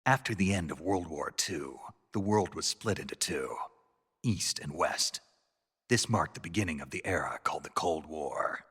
After the end of World War II, the world was split into two, East and West. This marked the beginning of the era called the Cold War.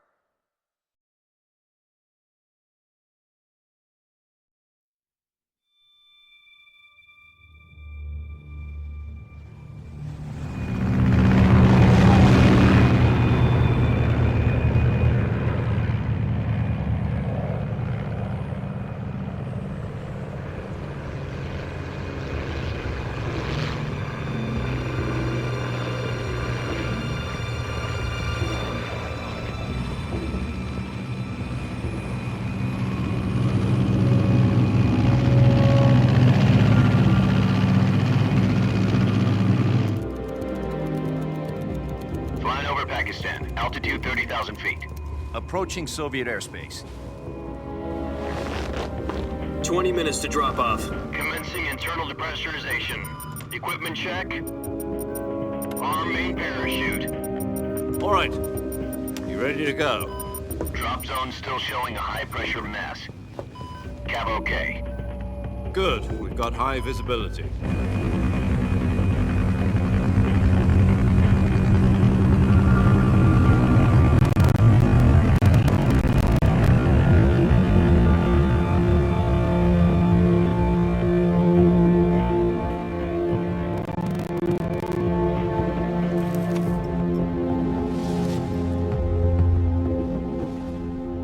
Altitude 30,000 feet. Approaching Soviet airspace. 20 minutes to drop off. Commencing internal depressurization. Equipment check. Arm main parachute. All right. You ready to go? Drop zone still showing a high pressure mess. Cav okay. Good. We've got high visibility.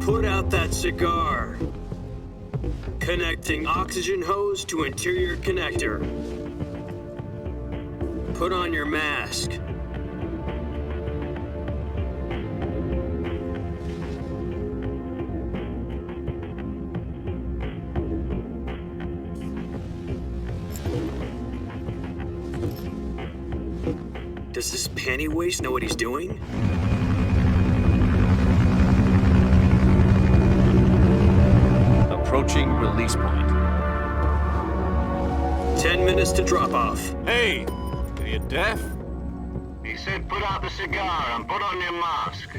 Put out that cigar. Connecting oxygen hose to interior connector. Put on your mask. Does this panty waste know what he's doing? Approaching release point. 10 minutes to drop off. Hey! Are you deaf? He said put out the cigar and put on your mask.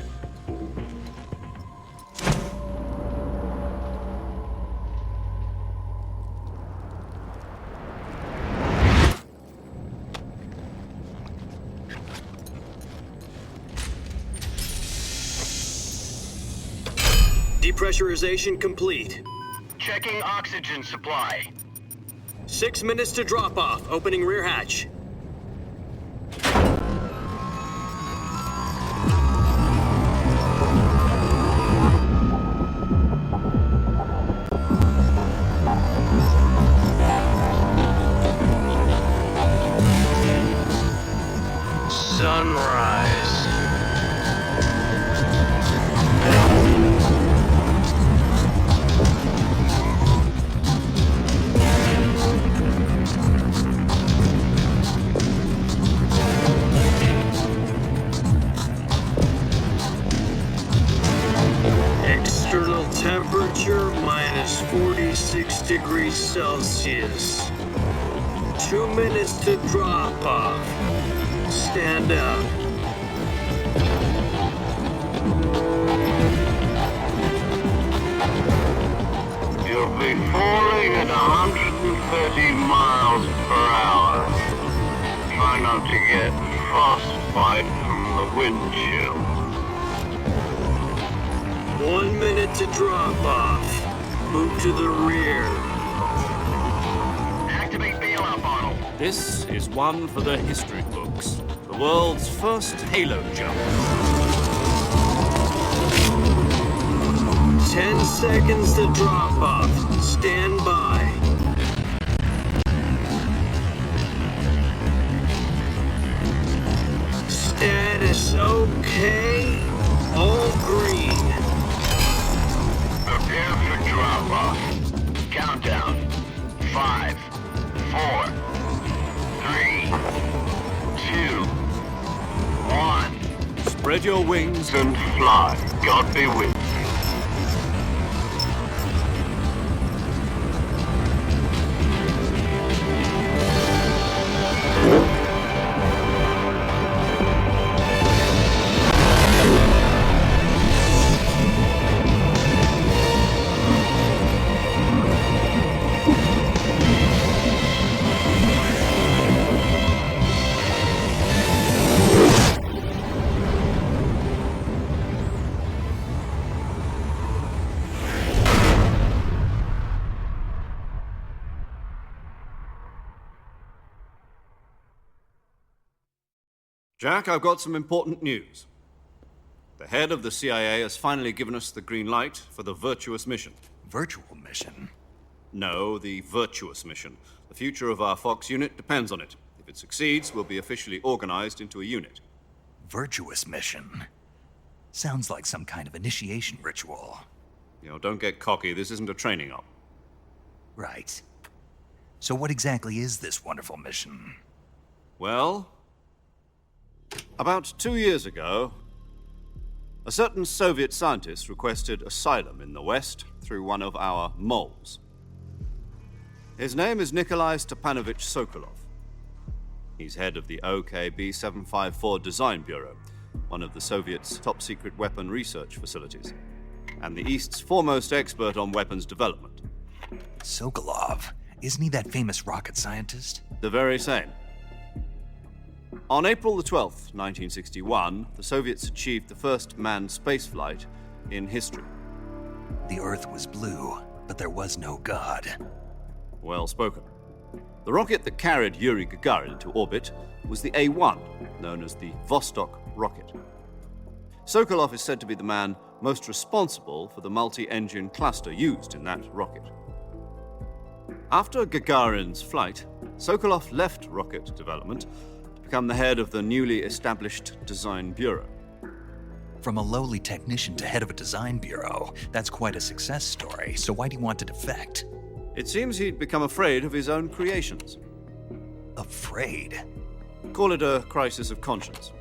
Depressurization complete. Checking oxygen supply. 6 minutes to drop off. Opening rear hatch. Sunrise. External temperature minus 46 degrees Celsius. 2 minutes to drop off. Stand up. You'll be falling at 130 miles per hour. Try not to get frostbite from the wind chill. 1 minute to drop off. Move to the rear. Activate bailout bottle. This is one for the history books. The world's first halo jump. 10 seconds to drop off. Stand by. Status okay. All green. Prepare for drop-off. Countdown. 5, 4, 3, 2, 1. Spread your wings And fly. God be with you. Jack, I've got some important news. The head of the CIA has finally given us the green light for the Virtuous mission. Virtual mission? No, the Virtuous mission. The future of our Fox unit depends on it. If it succeeds, we'll be officially organized into a unit. Virtuous mission? Sounds like some kind of initiation ritual. Don't get cocky. This isn't a training op. Right. So what exactly is this wonderful mission? Well, about 2 years ago, a certain Soviet scientist requested asylum in the West through one of our moles. His name is Nikolai Stepanovich Sokolov. He's head of the OKB 754 Design Bureau, one of the Soviets' top-secret weapon research facilities, and the East's foremost expert on weapons development. Sokolov? Isn't he that famous rocket scientist? The very same. On April the 12th, 1961, the Soviets achieved the first manned spaceflight in history. The Earth was blue, but there was no God. Well spoken. The rocket that carried Yuri Gagarin into orbit was the A-1, known as the Vostok rocket. Sokolov is said to be the man most responsible for the multi-engine cluster used in that rocket. After Gagarin's flight, Sokolov left rocket development to become the head of the newly established Design Bureau. From a lowly technician to head of a design bureau, that's quite a success story, so why do you want to defect? It seems he'd become afraid of his own creations. Afraid? Call it a crisis of conscience.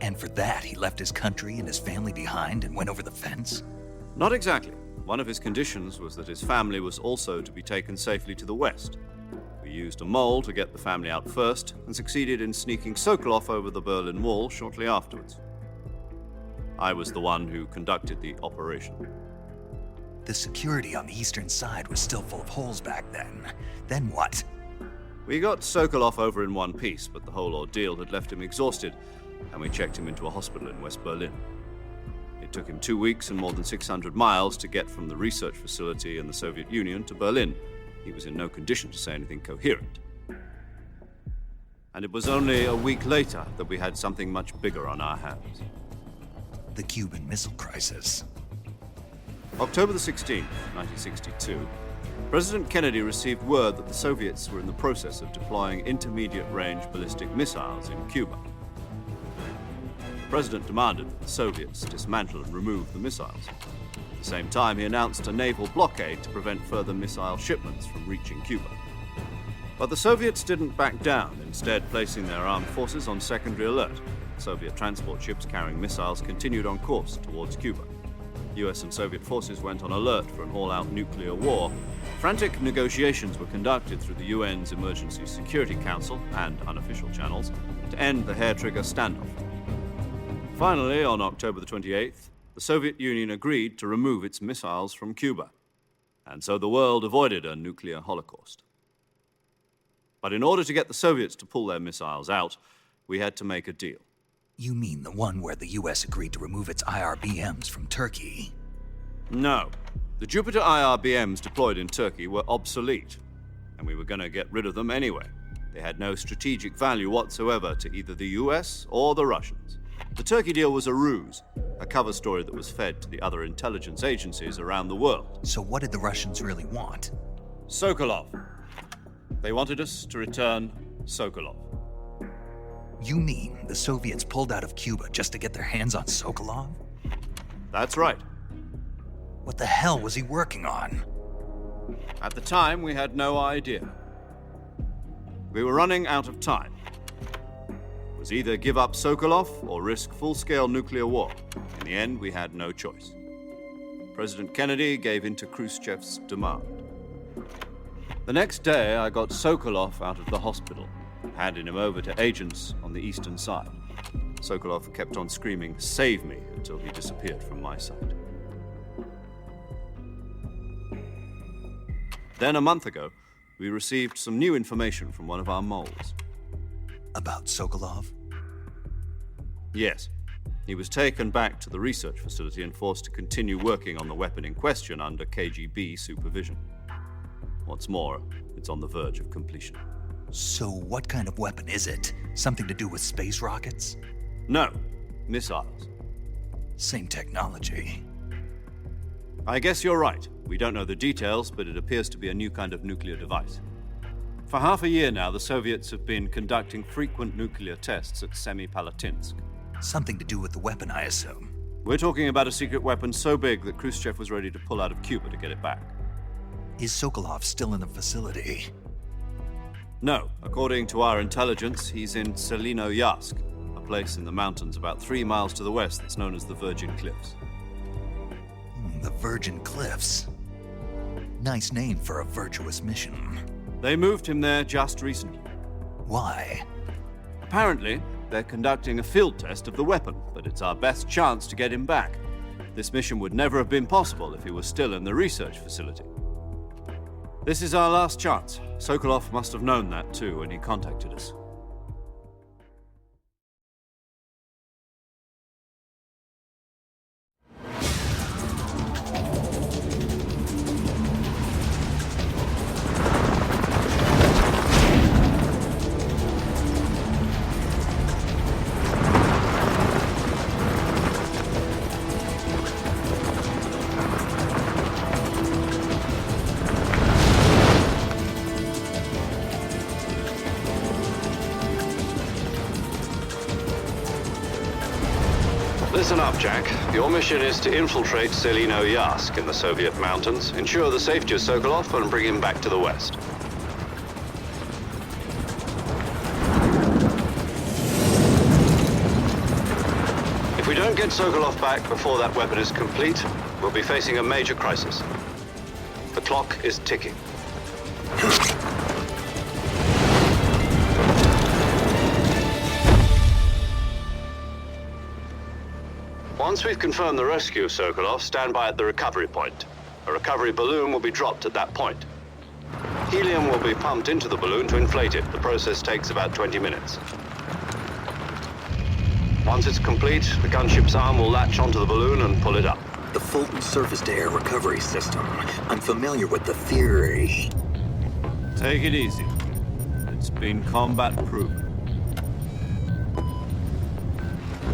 And for that, he left his country and his family behind and went over the fence? Not exactly. One of his conditions was that his family was also to be taken safely to the West. We used a mole to get the family out first and succeeded in sneaking Sokolov over the Berlin Wall shortly afterwards. I was the one who conducted the operation. The security on the eastern side was still full of holes back then. Then what? We got Sokolov over in one piece, but the whole ordeal had left him exhausted, and we checked him into a hospital in West Berlin. It took him 2 weeks and more than 600 miles to get from the research facility in the Soviet Union to Berlin. He was in no condition to say anything coherent. And it was only a week later that we had something much bigger on our hands. The Cuban Missile Crisis. October the 16th, 1962, President Kennedy received word that the Soviets were in the process of deploying intermediate-range ballistic missiles in Cuba. The president demanded that the Soviets dismantle and remove the missiles. At the same time, he announced a naval blockade to prevent further missile shipments from reaching Cuba. But the Soviets didn't back down, instead placing their armed forces on secondary alert. Soviet transport ships carrying missiles continued on course towards Cuba. US and Soviet forces went on alert for an all-out nuclear war. Frantic negotiations were conducted through the UN's Emergency Security Council and unofficial channels to end the hair-trigger standoff. Finally, on October the 28th, the Soviet Union agreed to remove its missiles from Cuba, and so the world avoided a nuclear holocaust. But in order to get the Soviets to pull their missiles out, we had to make a deal. You mean the one where the US agreed to remove its IRBMs from Turkey? No. The Jupiter IRBMs deployed in Turkey were obsolete, and we were going to get rid of them anyway. They had no strategic value whatsoever to either the US or the Russians. The Turkey deal was a ruse, a cover story that was fed to the other intelligence agencies around the world. So what did the Russians really want? Sokolov. They wanted us to return Sokolov. You mean the Soviets pulled out of Cuba just to get their hands on Sokolov? That's right. What the hell was he working on? At the time, we had no idea. We were running out of time. It was either give up Sokolov or risk full-scale nuclear war. In the end, we had no choice. President Kennedy gave in to Khrushchev's demand. The next day, I got Sokolov out of the hospital, handing him over to agents on the eastern side. Sokolov kept on screaming, "Save me," until he disappeared from my sight. Then, a month ago, we received some new information from one of our moles. About Sokolov? Yes. He was taken back to the research facility and forced to continue working on the weapon in question under KGB supervision. What's more, it's on the verge of completion. So what kind of weapon is it? Something to do with space rockets? No, missiles. Same technology. I guess you're right. We don't know the details, but it appears to be a new kind of nuclear device. For half a year now, the Soviets have been conducting frequent nuclear tests at Semipalatinsk. Something to do with the weapon, I assume. We're talking about a secret weapon so big that Khrushchev was ready to pull out of Cuba to get it back. Is Sokolov still in the facility? No, according to our intelligence, he's in Selino-Yarsk, a place in the mountains about 3 miles to the west that's known as the Virgin Cliffs. The Virgin Cliffs. Nice name for a virtuous mission. They moved him there just recently. Why? Apparently, they're conducting a field test of the weapon, but it's our best chance to get him back. This mission would never have been possible if he was still in the research facility. This is our last chance. Sokolov must have known that too when he contacted us. Listen up, Jack. Your mission is to infiltrate Selino-Yarsk in the Soviet mountains, ensure the safety of Sokolov, and bring him back to the West. If we don't get Sokolov back before that weapon is complete, we'll be facing a major crisis. The clock is ticking. Once we've confirmed the rescue of Sokolov, stand by at the recovery point. A recovery balloon will be dropped at that point. Helium will be pumped into the balloon to inflate it. The process takes about 20 minutes. Once it's complete, the gunship's arm will latch onto the balloon and pull it up. The Fulton surface-to-air recovery system. I'm familiar with the theory. Take it easy. It's been combat-proven.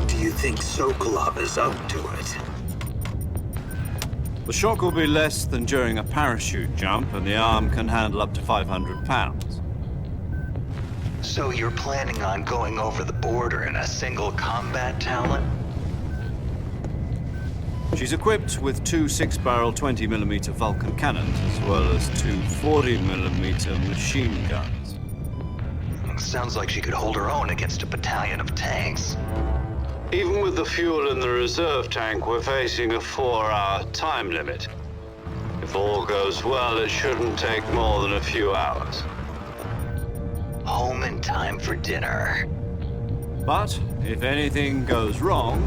Do you think Sokolov is up to it? The shock will be less than during a parachute jump, and the arm can handle up to 500 pounds. So you're planning on going over the border in a single combat talent? She's equipped with 2 6-barrel 20mm Vulcan cannons, as well as 2 40mm machine guns. Sounds like she could hold her own against a battalion of tanks. Even with the fuel in the reserve tank, we're facing a 4-hour time limit. If all goes well, it shouldn't take more than a few hours. Home in time for dinner. But if anything goes wrong,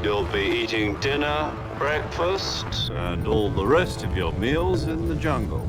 You'll be eating dinner, breakfast, and all the rest of your meals in the jungle.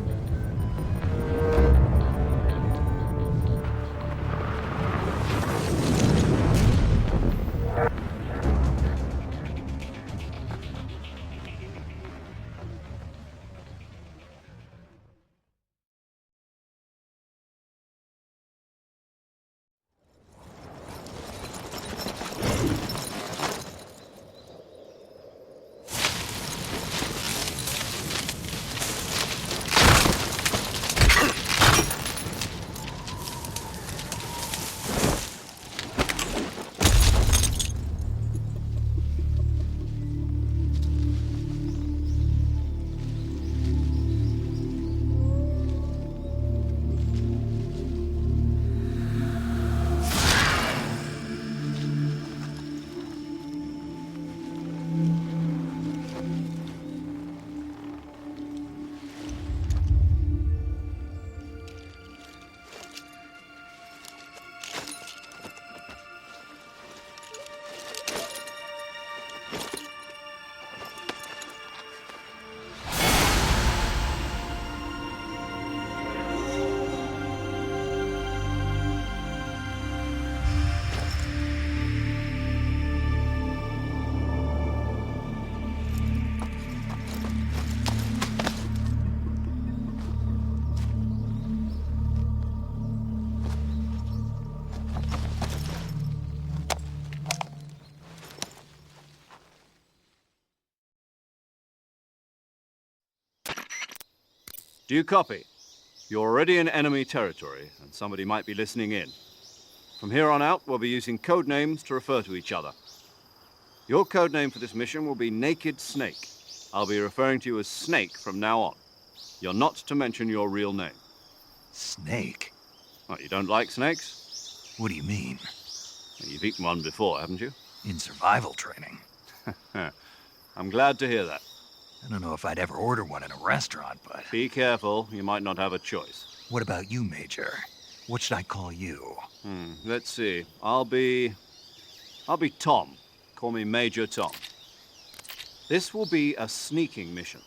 Do you copy? You're already in enemy territory, and somebody might be listening in. From here on out, we'll be using code names to refer to each other. Your code name for this mission will be Naked Snake. I'll be referring to you as Snake from now on. You're not to mention your real name. Snake? What, you don't like snakes? What do you mean? You've eaten one before, haven't you? In survival training? I'm glad to hear that. I don't know if I'd ever order one in a restaurant, but... Be careful, you might not have a choice. What about you, Major? What should I call you? Let's see. I'll be Tom. Call me Major Tom. This will be a sneaking mission.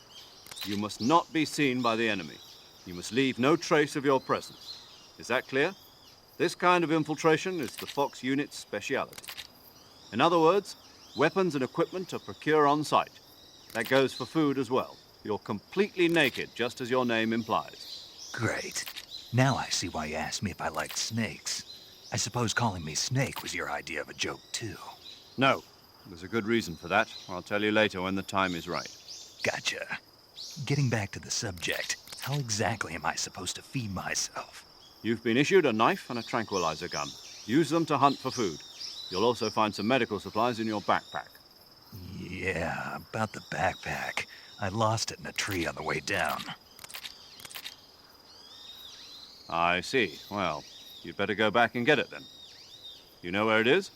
You must not be seen by the enemy. You must leave no trace of your presence. Is that clear? This kind of infiltration is the Fox unit's speciality. In other words, weapons and equipment are procured on site. That goes for food as well. You're completely naked, just as your name implies. Great. Now I see why you asked me if I liked snakes. I suppose calling me Snake was your idea of a joke, too. No. There's a good reason for that. I'll tell you later when the time is right. Gotcha. Getting back to the subject, how exactly am I supposed to feed myself? You've been issued a knife and a tranquilizer gun. Use them to hunt for food. You'll also find some medical supplies in your backpack. Yeah, about the backpack. I lost it in a tree on the way down. I see. Well, you'd better go back and get it then. You know where it is?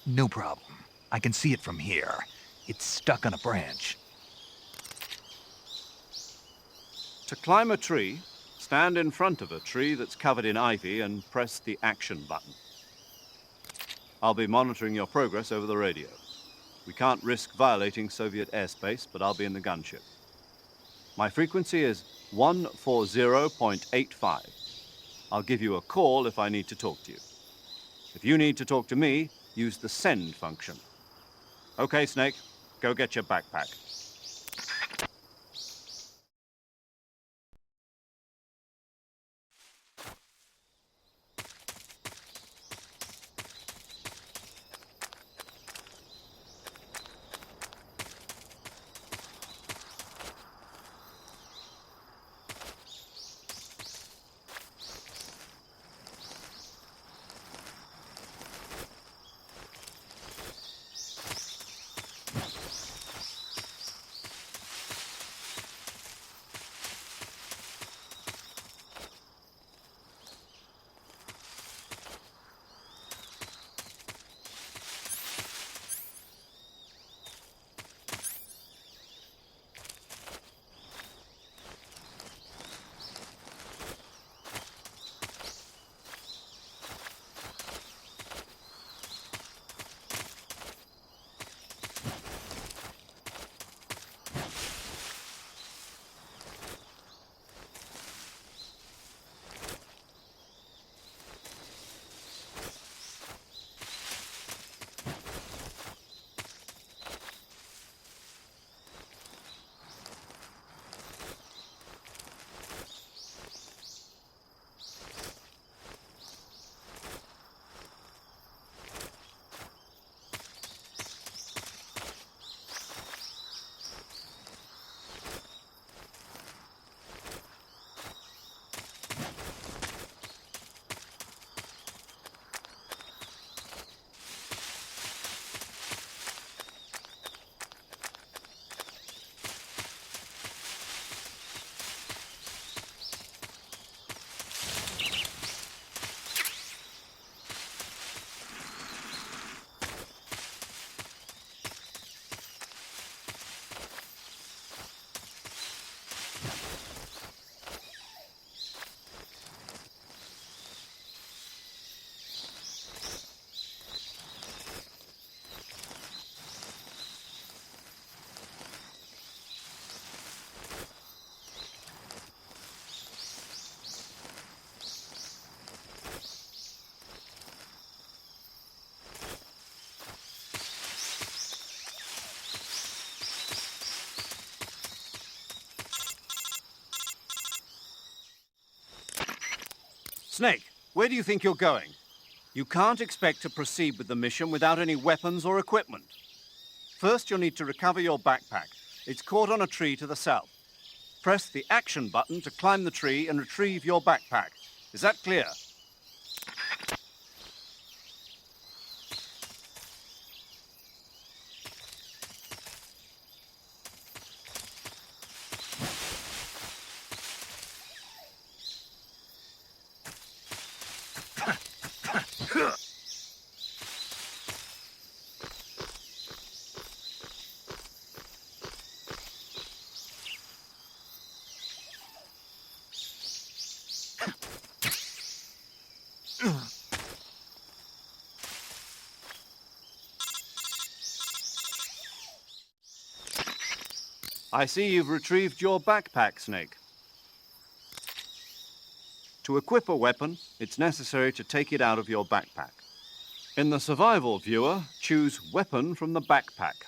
No problem. I can see it from here. It's stuck on a branch. To climb a tree, stand in front of a tree that's covered in ivy and press the action button. I'll be monitoring your progress over the radio. We can't risk violating Soviet airspace, but I'll be in the gunship. My frequency is 140.85. I'll give you a call if I need to talk to you. If you need to talk to me, use the send function. Okay, Snake, go get your backpack. Snake, where do you think you're going? You can't expect to proceed with the mission without any weapons or equipment. First, you'll need to recover your backpack. It's caught on a tree to the south. press the action button to climb the tree and retrieve your backpack. Is that clear? I see you've retrieved your backpack, Snake. To equip a weapon, it's necessary to take it out of your backpack. In the survival viewer, choose Weapon from the backpack.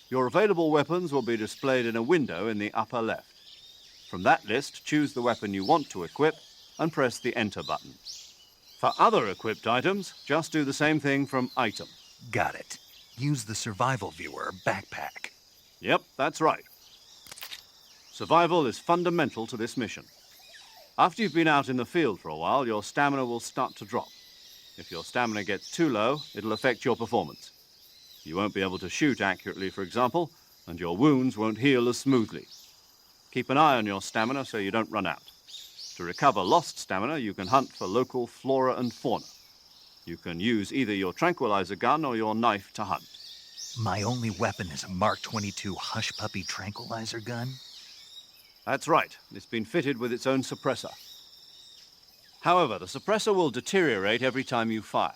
Your available weapons will be displayed in a window in the upper left. From that list, choose the weapon you want to equip and press the Enter button. For other equipped items, just do the same thing from Item. Got it. Use the survival viewer backpack. Yep, that's right. Survival is fundamental to this mission. After you've been out in the field for a while, your stamina will start to drop. If your stamina gets too low, it'll affect your performance. You won't be able to shoot accurately, for example, and your wounds won't heal as smoothly. Keep an eye on your stamina so you don't run out. To recover lost stamina, you can hunt for local flora and fauna. You can use either your tranquilizer gun or your knife to hunt. My only weapon is a Mark 22 Hush Puppy tranquilizer gun? That's right. It's been fitted with its own suppressor. However, the suppressor will deteriorate every time you fire.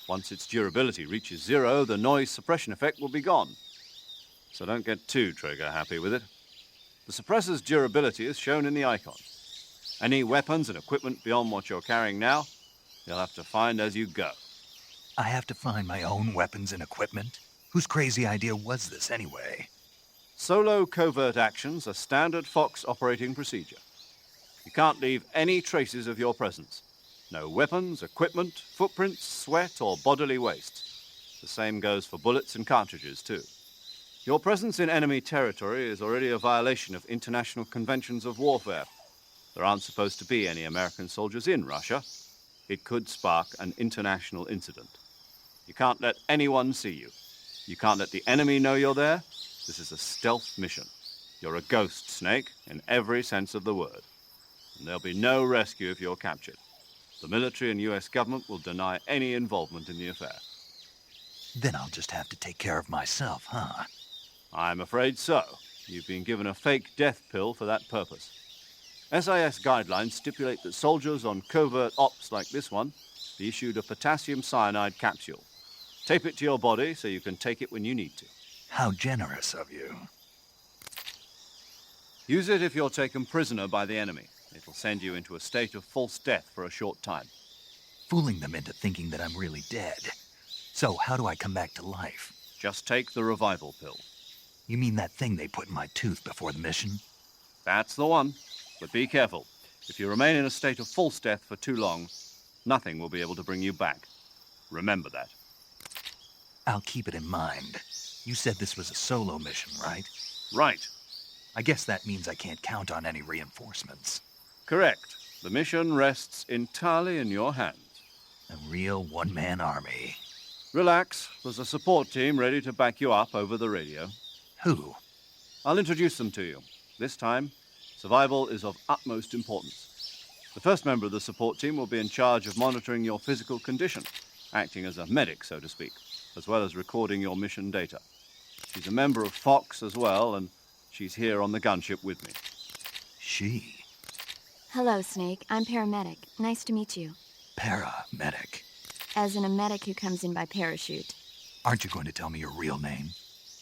Once its durability reaches 0, the noise suppression effect will be gone. So don't get too trigger happy with it. The suppressor's durability is shown in the icon. Any weapons and equipment beyond what you're carrying now, you'll have to find as you go. I have to find my own weapons and equipment? Whose crazy idea was this anyway? Solo covert actions are standard Fox operating procedure. You can't leave any traces of your presence. No weapons, equipment, footprints, sweat, or bodily waste. The same goes for bullets and cartridges, too. Your presence in enemy territory is already a violation of international conventions of warfare. There aren't supposed to be any American soldiers in Russia. It could spark an international incident. You can't let anyone see you. You can't let the enemy know you're there. This is a stealth mission. You're a ghost, Snake, in every sense of the word. And there'll be no rescue if you're captured. The military and US government will deny any involvement in the affair. Then I'll just have to take care of myself, huh? I'm afraid so. You've been given a fake death pill for that purpose. SIS guidelines stipulate that soldiers on covert ops like this one be issued a potassium cyanide capsule. Tape it to your body so you can take it when you need to. How generous of you. Use it if you're taken prisoner by the enemy. It'll send you into a state of false death for a short time. Fooling them into thinking that I'm really dead. So how do I come back to life? Just take the revival pill. You mean that thing they put in my tooth before the mission? That's the one. But be careful. If you remain in a state of false death for too long, nothing will be able to bring you back. Remember that. I'll keep it in mind. You said this was a solo mission, right? Right. I guess that means I can't count on any reinforcements. Correct. The mission rests entirely in your hands. A real one-man army. Relax. There's a support team ready to back you up over the radio. Who? I'll introduce them to you. This time, survival is of utmost importance. The first member of the support team will be in charge of monitoring your physical condition, acting as a medic, so to speak, as well as recording your mission data. She's a member of Fox as well, and she's here on the gunship with me. She? Hello, Snake. I'm paramedic. Nice to meet you. Paramedic. As in a medic who comes in by parachute. Aren't you going to tell me your real name?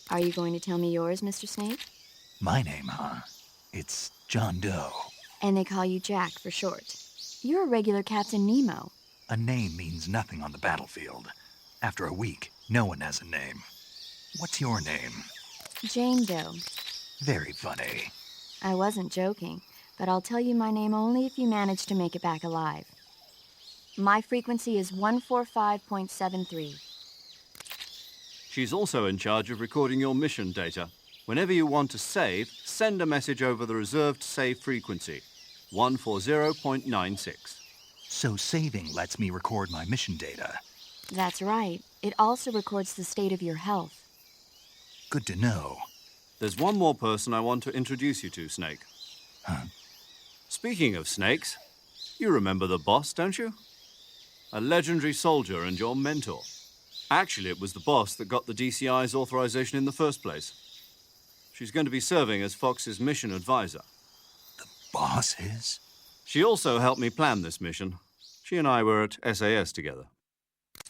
Are you going to tell me yours, Mr. Snake? My name, huh? It's John Doe. And they call you Jack for short. You're a regular Captain Nemo. A name means nothing on the battlefield. After a week, no one has a name. What's your name? Jane Doe. Very funny. I wasn't joking, but I'll tell you my name only if you manage to make it back alive. My frequency is 145.73. She's also in charge of recording your mission data. Whenever you want to save, send a message over the reserved save frequency, 140.96. So saving lets me record my mission data. That's right. It also records the state of your health. Good to know. There's one more person I want to introduce you to, Snake. Huh? Speaking of snakes, you remember the boss, don't you? A legendary soldier and your mentor. Actually, it was the boss that got the DCI's authorization in the first place. She's going to be serving as Fox's mission advisor. The boss is? She also helped me plan this mission. She and I were at SAS together.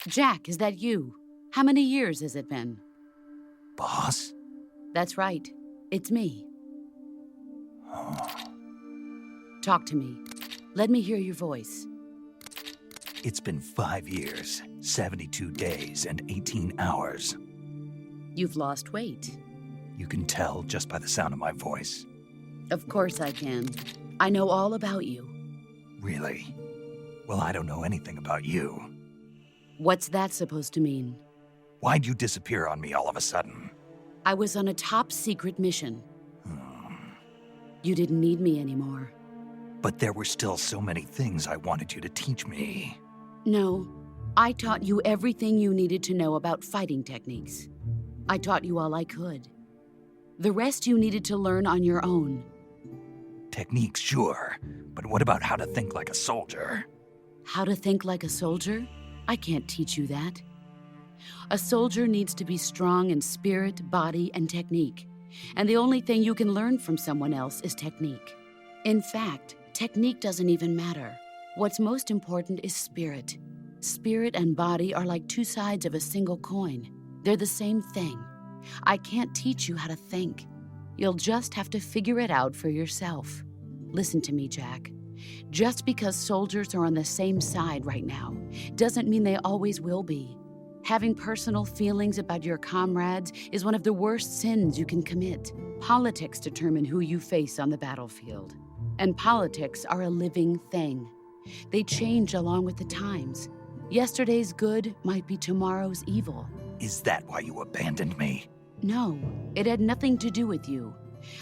Jack, is that you? How many years has it been? Boss? That's right. It's me. Talk to me. Let me hear your voice. It's been 5 years, 72 days, and 18 hours. You've lost weight. You can tell just by the sound of my voice. Of course I can. I know all about you. Really? Well, I don't know anything about you. What's that supposed to mean? Why'd you disappear on me all of a sudden? I was on a top-secret mission. You didn't need me anymore. But there were still so many things I wanted you to teach me. No, I taught you everything you needed to know about fighting techniques. I taught you all I could. The rest you needed to learn on your own. Techniques, sure. But what about how to think like a soldier? How to think like a soldier? I can't teach you that. A soldier needs to be strong in spirit, body, and technique. And the only thing you can learn from someone else is technique. In fact, technique doesn't even matter. What's most important is spirit. Spirit and body are like two sides of a single coin. They're the same thing. I can't teach you how to think. You'll just have to figure it out for yourself. Listen to me, Jack. Just because soldiers are on the same side right now doesn't mean they always will be. Having personal feelings about your comrades is one of the worst sins you can commit. Politics determine who you face on the battlefield. And politics are a living thing. They change along with the times. Yesterday's good might be tomorrow's evil. Is that why you abandoned me? No, it had nothing to do with you.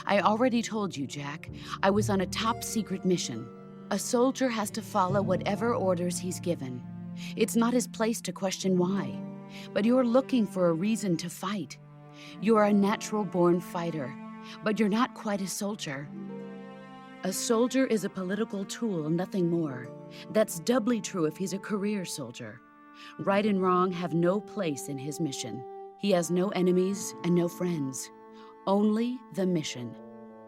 I already told you, Jack. I was on a top-secret mission. A soldier has to follow whatever orders he's given. It's not his place to question why. But you're looking for a reason to fight. You're a natural-born fighter, but you're not quite a soldier. A soldier is a political tool, nothing more. That's doubly true if he's a career soldier. Right and wrong have no place in his mission. He has no enemies and no friends. Only the mission.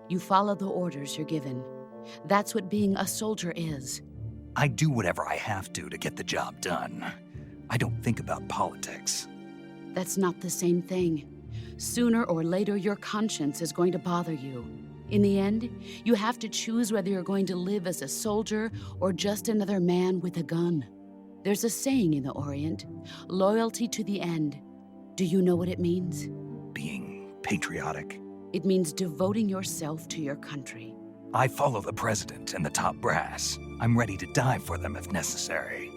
You follow the orders you're given. That's what being a soldier is. I do whatever I have to get the job done. I don't think about politics. That's not the same thing. Sooner or later, your conscience is going to bother you. In the end, you have to choose whether you're going to live as a soldier or just another man with a gun. There's a saying in the Orient, loyalty to the end. Do you know what it means? Being patriotic. It means devoting yourself to your country. I follow the president and the top brass. I'm ready to die for them if necessary.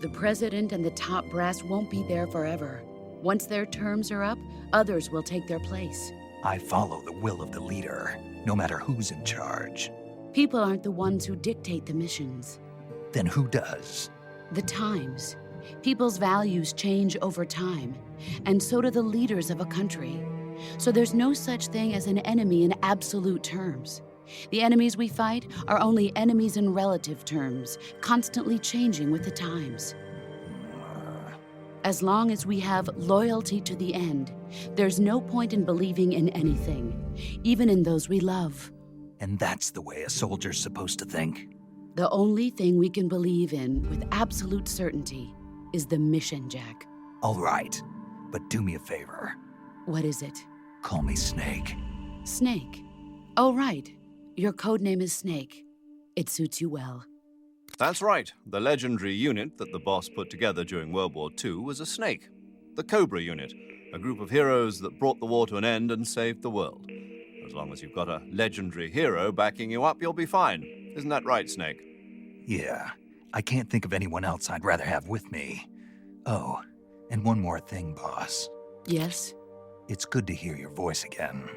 The president and the top brass won't be there forever. Once their terms are up, others will take their place. I follow the will of the leader, no matter who's in charge. People aren't the ones who dictate the missions. Then who does? The times. People's values change over time, and so do the leaders of a country. So there's no such thing as an enemy in absolute terms. The enemies we fight are only enemies in relative terms, constantly changing with the times. As long as we have loyalty to the end, there's no point in believing in anything, even in those we love. And that's the way a soldier's supposed to think? The only thing we can believe in with absolute certainty is the mission, Jack. All right, but do me a favor. What is it? Call me Snake. Snake. Oh, right. Your code name is Snake. It suits you well. That's right. The legendary unit that the boss put together during World War II was a snake. The Cobra unit, a group of heroes that brought the war to an end and saved the world. As long as you've got a legendary hero backing you up, you'll be fine. Isn't that right, Snake? Yeah, I can't think of anyone else I'd rather have with me. Oh, and one more thing, boss. Yes? It's good to hear your voice again.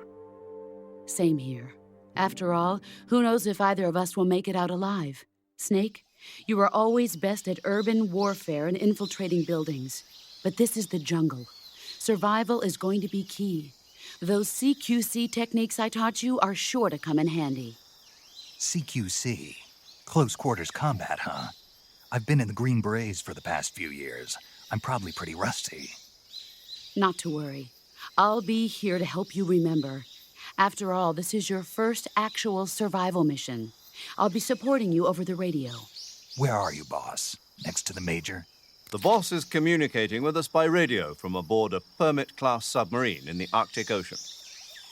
Same here. After all, who knows if either of us will make it out alive? Snake, you are always best at urban warfare and infiltrating buildings. But this is the jungle. Survival is going to be key. Those CQC techniques I taught you are sure to come in handy. CQC? Close quarters combat, huh? I've been in the Green Berets for the past few years. I'm probably pretty rusty. Not to worry. I'll be here to help you remember. After all, this is your first actual survival mission. I'll be supporting you over the radio. Where are you, boss? Next to the Major? The boss is communicating with us by radio from aboard a Permit-class submarine in the Arctic Ocean.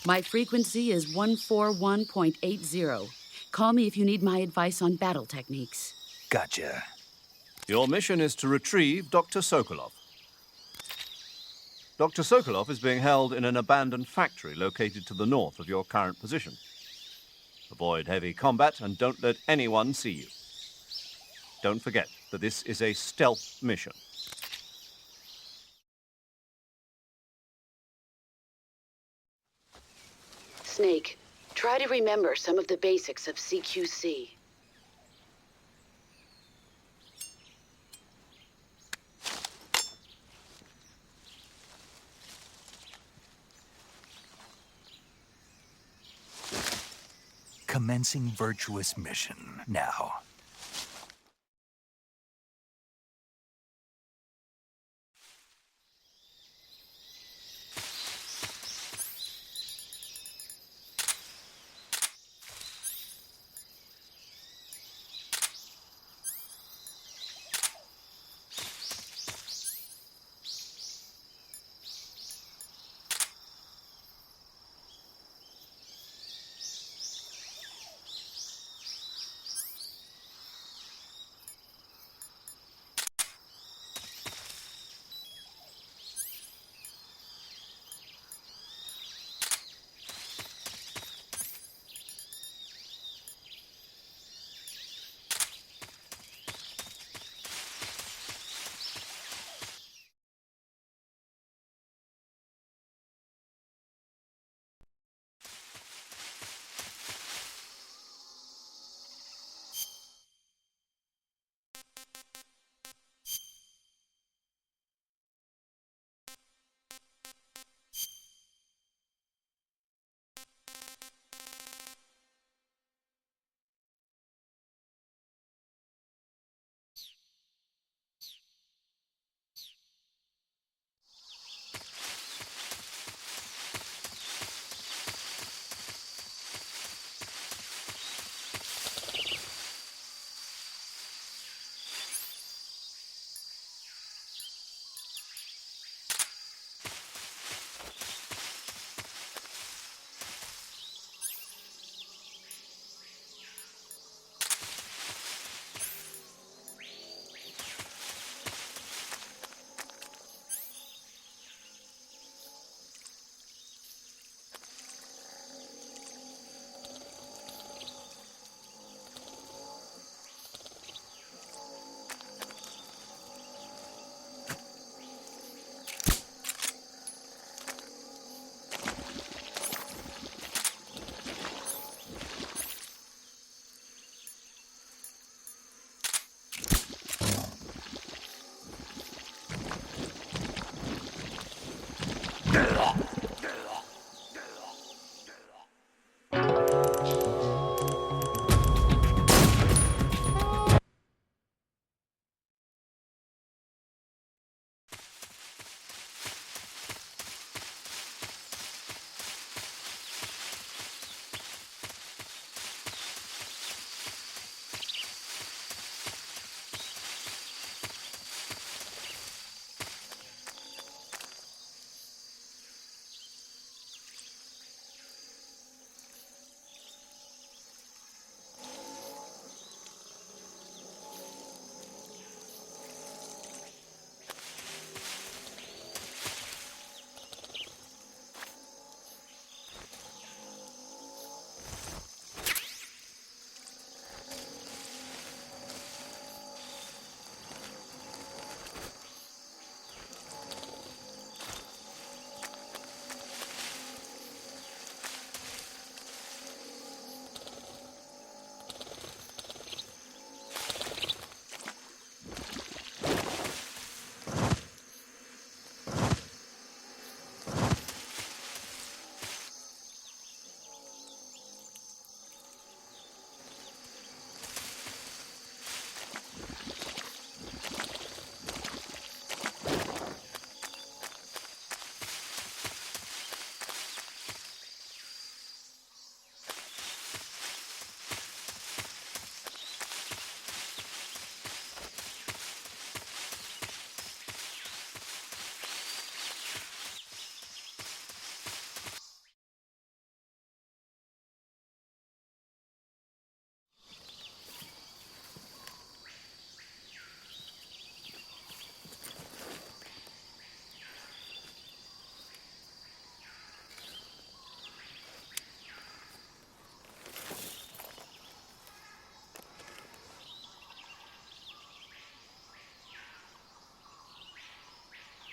My frequency is 141.80. Call me if you need my advice on battle techniques. Gotcha. Your mission is to retrieve Dr. Sokolov. Dr. Sokolov is being held in an abandoned factory located to the north of your current position. Avoid heavy combat and don't let anyone see you. Don't forget that this is a stealth mission. Snake, try to remember some of the basics of CQC. Commencing virtuous mission now.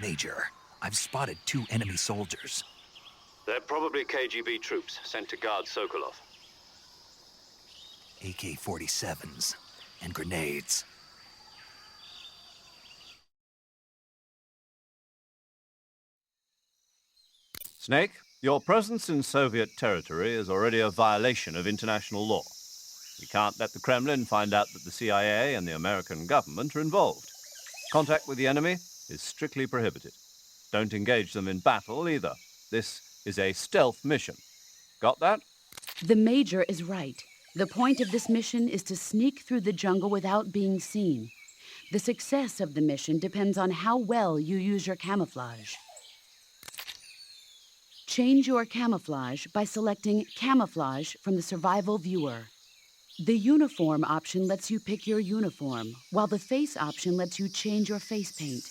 Major, I've spotted 2 enemy soldiers. They're probably KGB troops sent to guard Sokolov. AK-47s and grenades. Snake, your presence in Soviet territory is already a violation of international law. We can't let the Kremlin find out that the CIA and the American government are involved. Contact with the enemy is strictly prohibited. Don't engage them in battle either. This is a stealth mission. Got that? The Major is right. The point of this mission is to sneak through the jungle without being seen. The success of the mission depends on how well you use your camouflage. Change your camouflage by selecting Camouflage from the Survival Viewer. The Uniform option lets you pick your uniform, while the Face option lets you change your face paint.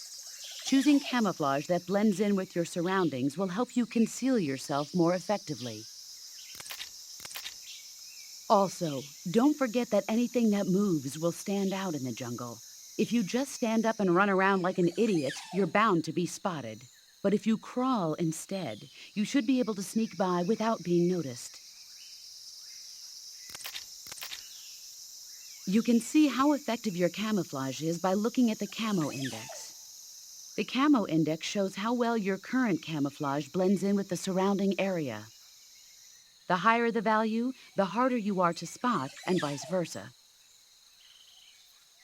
Choosing camouflage that blends in with your surroundings will help you conceal yourself more effectively. Also, don't forget that anything that moves will stand out in the jungle. If you just stand up and run around like an idiot, you're bound to be spotted. But if you crawl instead, you should be able to sneak by without being noticed. You can see how effective your camouflage is by looking at the Camo Index. The Camo Index shows how well your current camouflage blends in with the surrounding area. The higher the value, the harder you are to spot, and vice versa.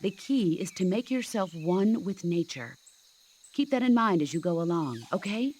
The key is to make yourself one with nature. Keep that in mind as you go along, okay?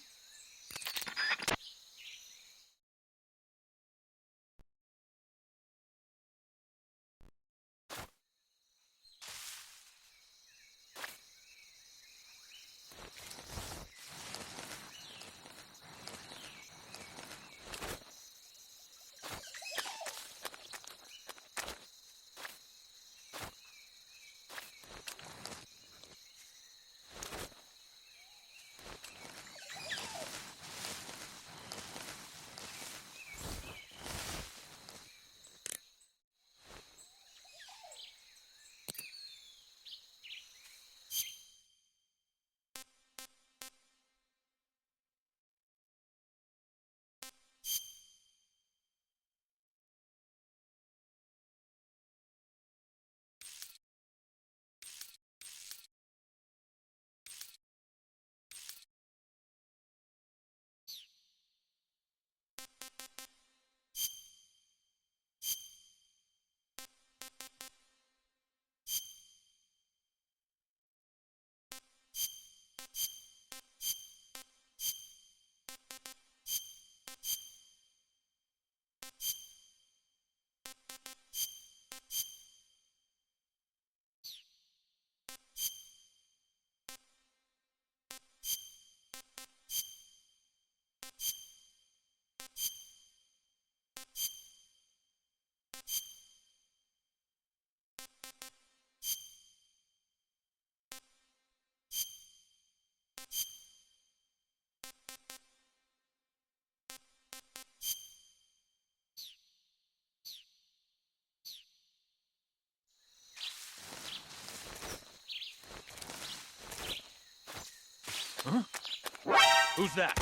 Who's that?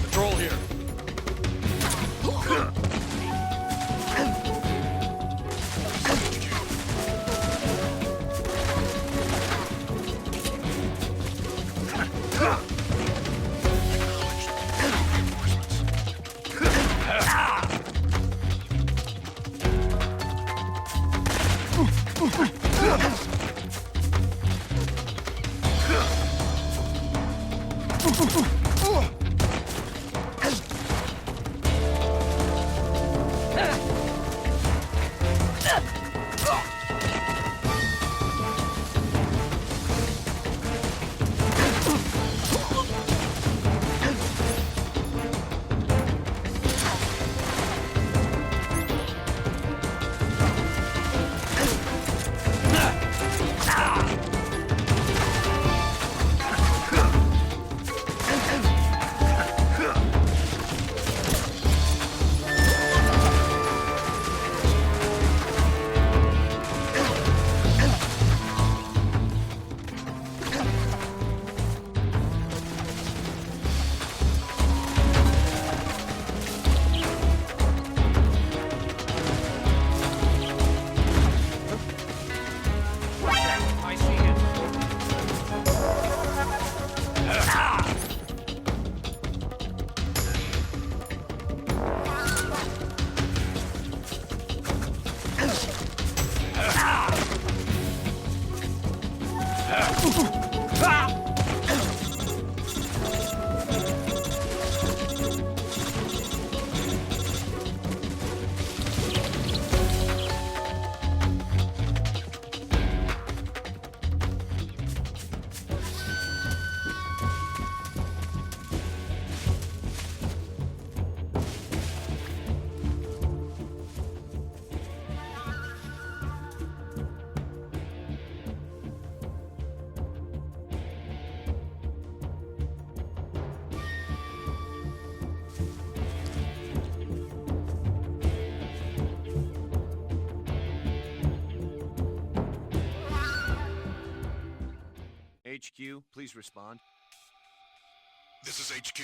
Patrol here. HQ, please respond. This is HQ.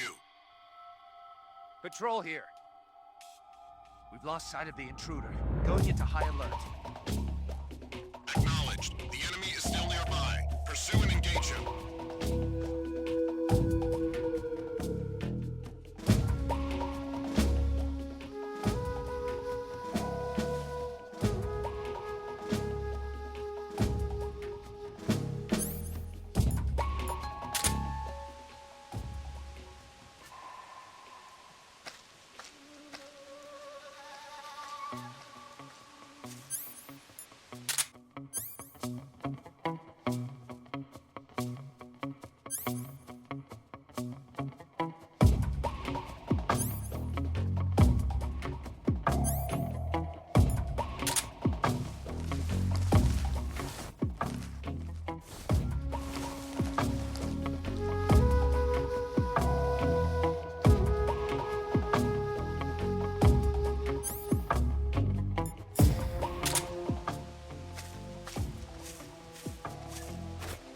Patrol here. We've lost sight of the intruder. Going into high alert. Acknowledged. The enemy is still nearby. Pursue and engage him.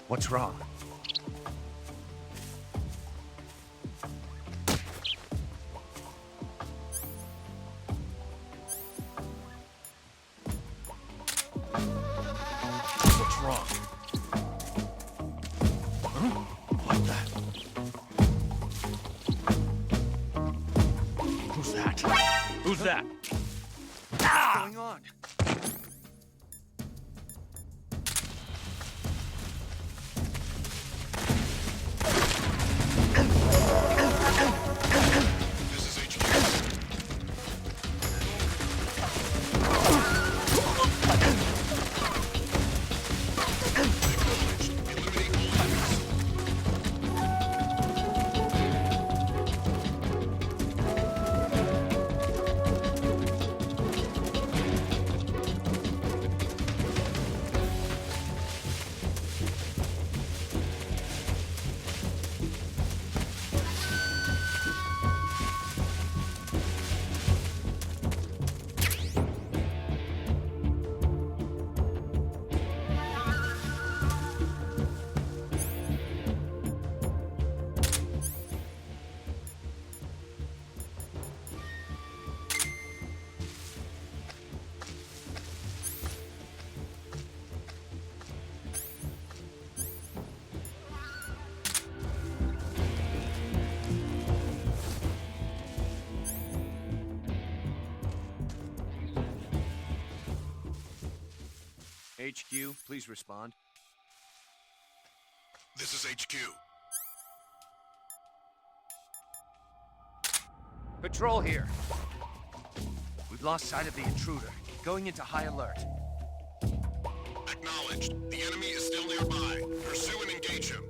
What's wrong? What's wrong? Huh? What the? Who's that? Who's that? What's going on? This is HQ. Acknowledged. Eliminate all enemies. HQ, please respond. This is HQ. Patrol here. We've lost sight of the intruder. Going into high alert. Acknowledged. The enemy is still nearby. Pursue and engage him.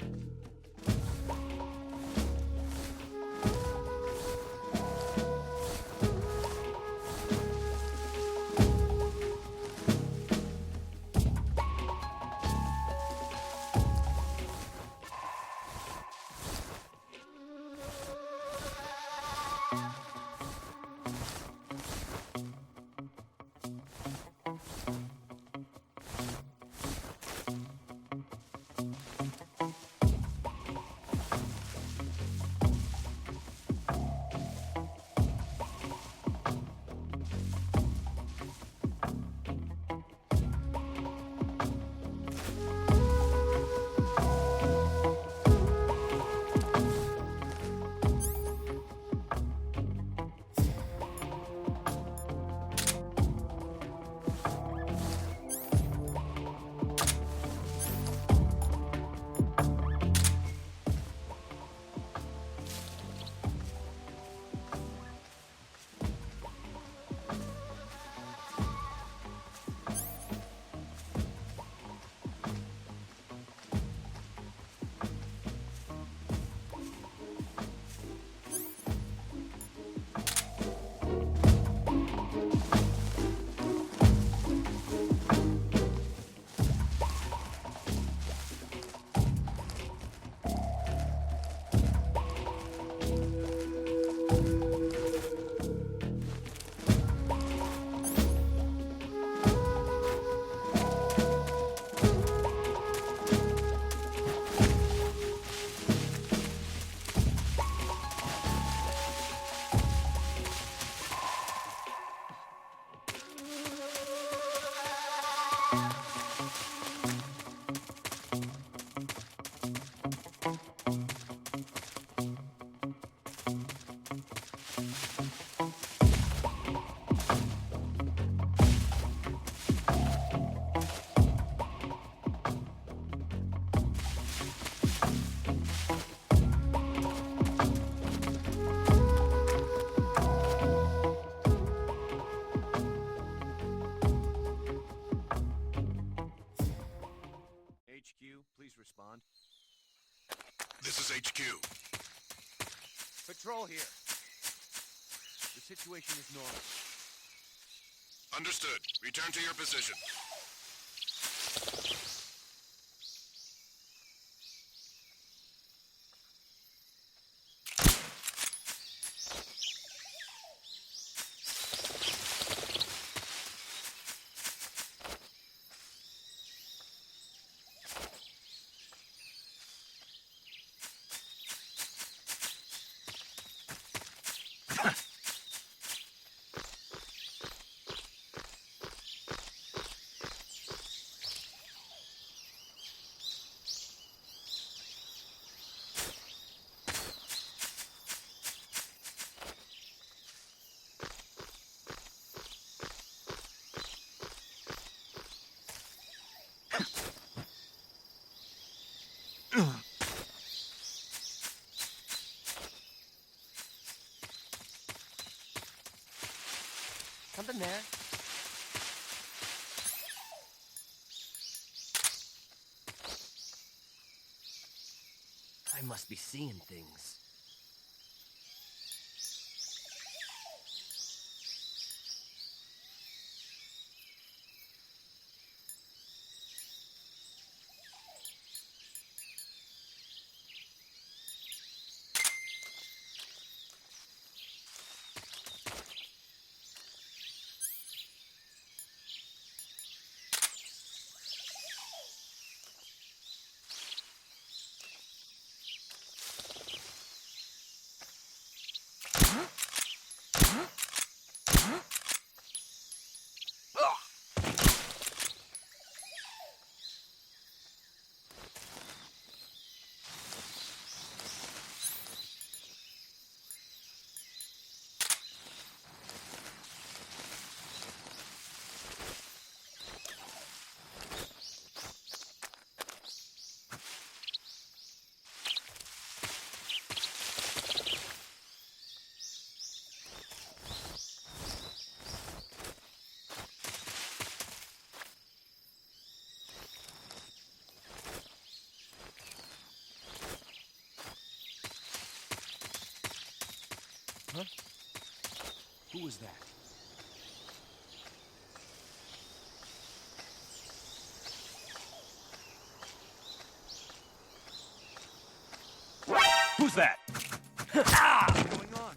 patrol here. The situation is normal. Understood. Return to your position. Something there. I must be seeing things. Huh? Who was that? Who's that? Ah! What's going on?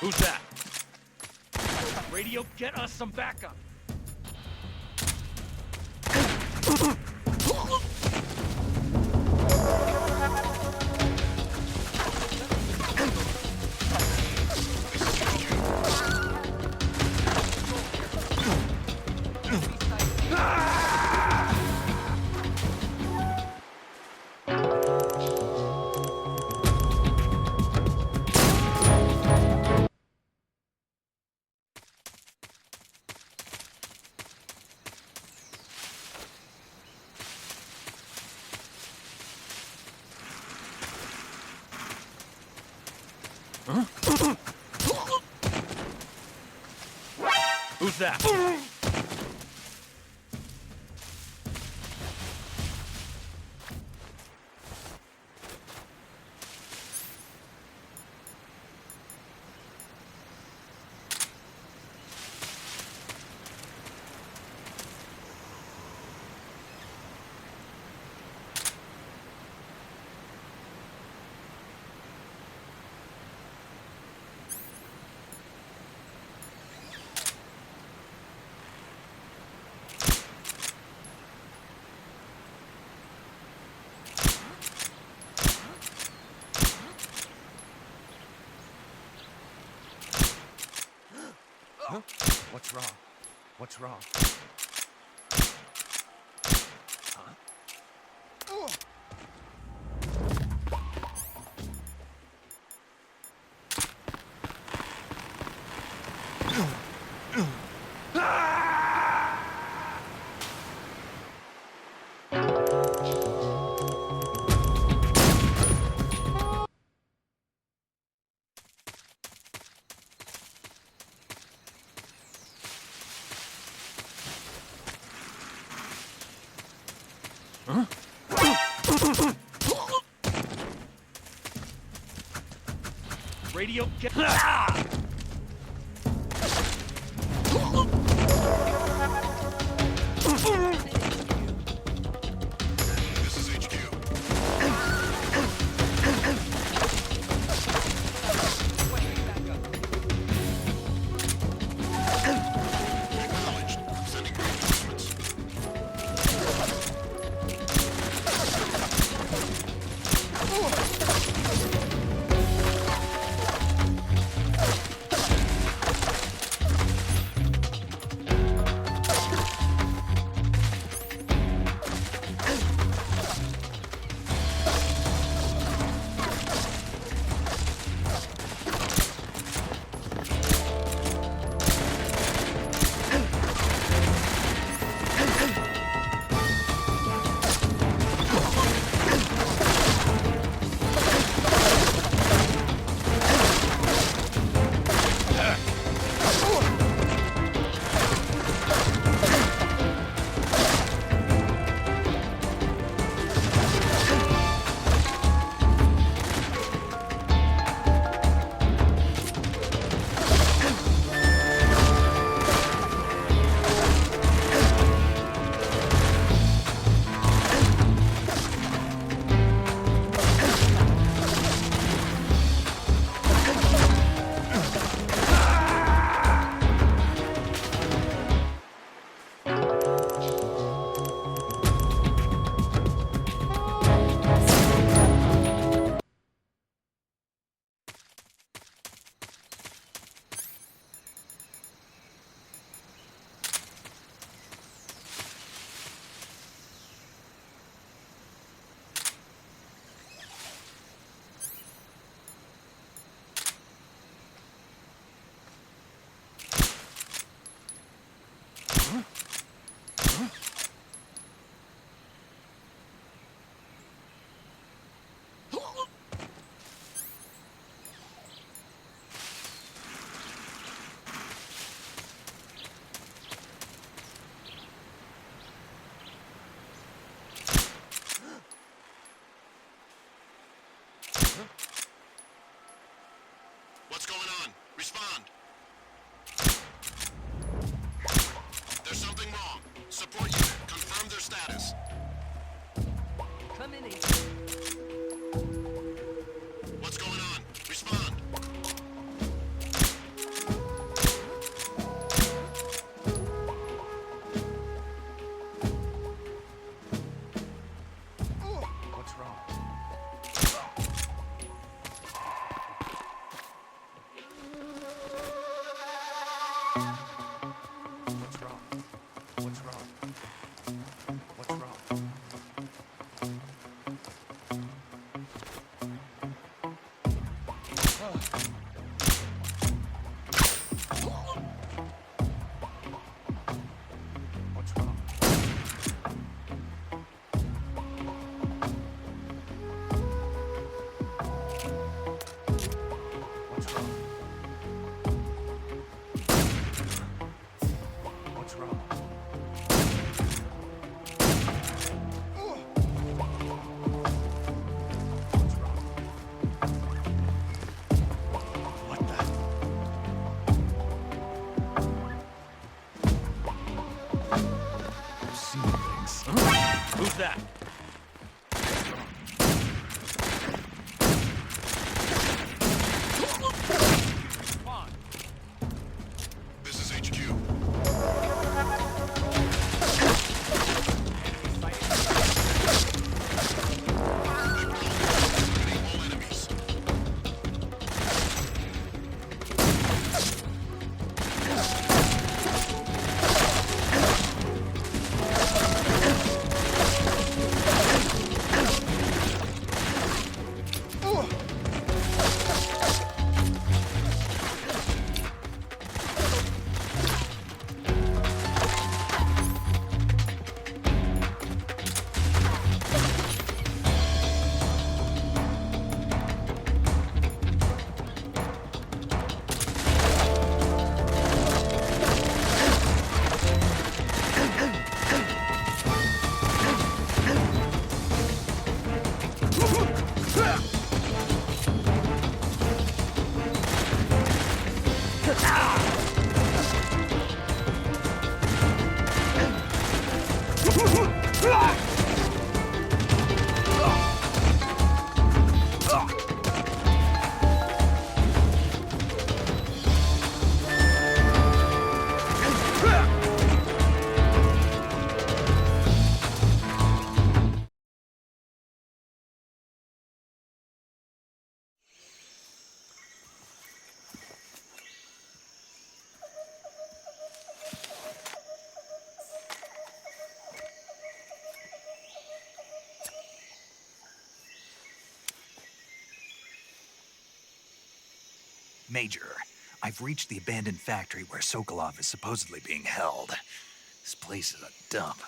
Who's that? Radio, get us some backup. Who's that? Huh? What's wrong? What's wrong? Huh? Radio, get... This is HQ. Acknowledged. Sending reinforcements. What's going on? Respond. There's something wrong. Support unit. Confirm their status. Come in. What's going on? Respond. What's wrong? What's wrong? What's wrong? What's wrong? What the? I've seen things. Who's that? Come on. This is HQ. Eliminating all enemies. Major, I've reached the abandoned factory where Sokolov is supposedly being held. This place is a dump.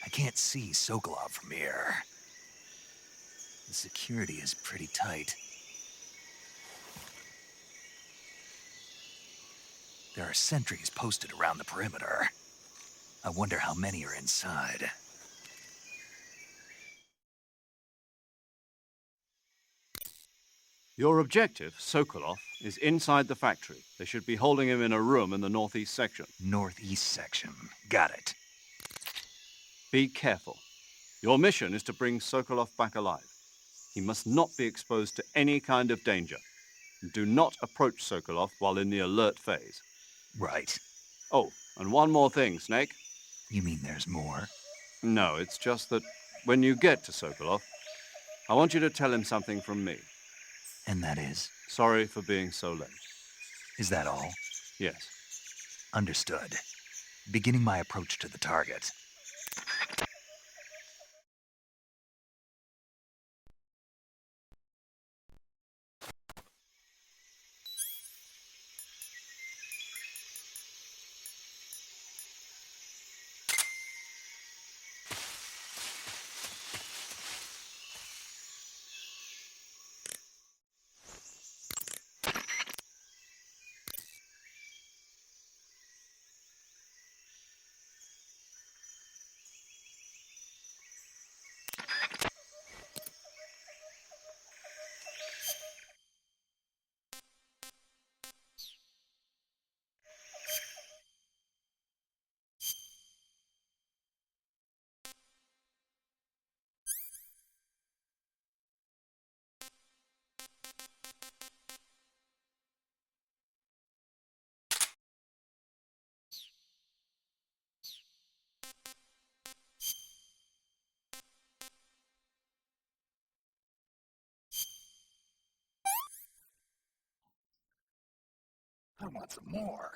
I can't see Sokolov from here. The security is pretty tight. There are sentries posted around the perimeter. I wonder how many are inside. Your objective, Sokolov, is inside the factory. They should be holding him in a room in the northeast section. Northeast section. Got it. Be careful. Your mission is to bring Sokolov back alive. He must not be exposed to any kind of danger. Do not approach Sokolov while in the alert phase. Right. Oh, and one more thing, Snake. You mean there's more? No, it's just that when you get to Sokolov, I want you to tell him something from me. And that is? Sorry for being so late. Is that all? Yes. Understood. Beginning my approach to the target. I want some more.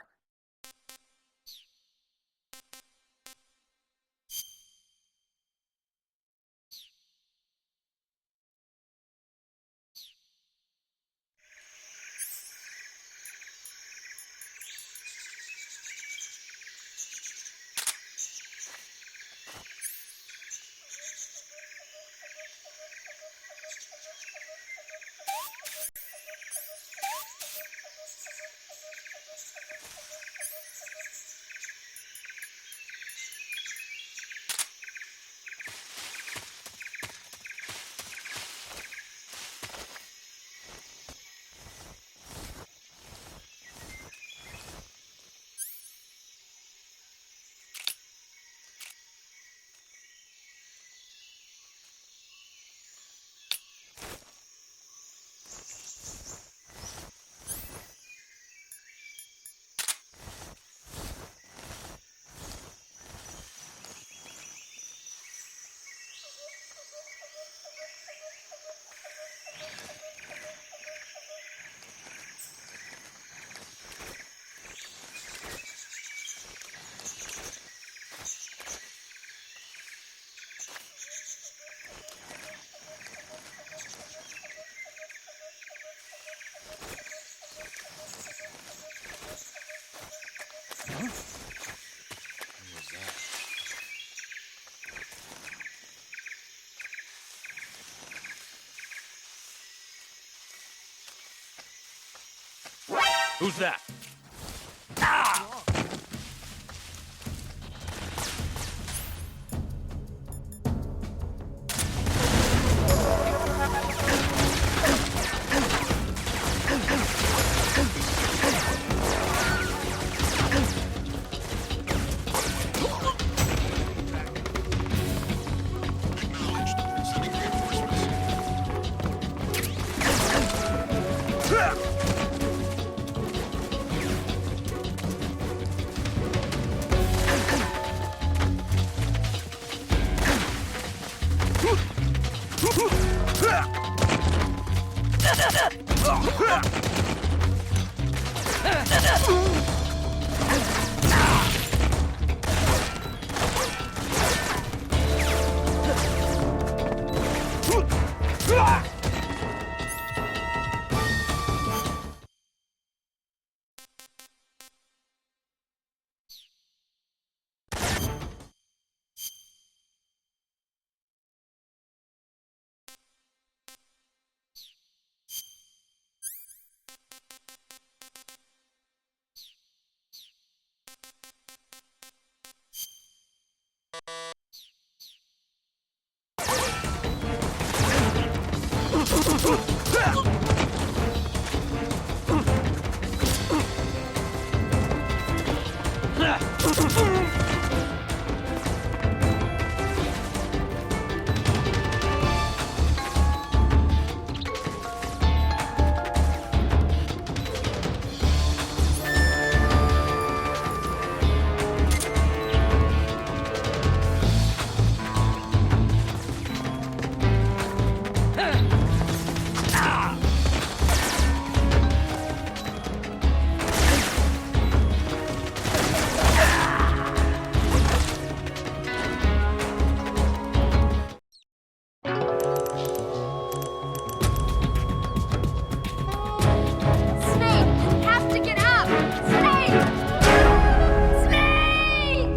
Who's that? Acknowledged. Sending reinforcements. Snake, you have to get up! Snake! Snake!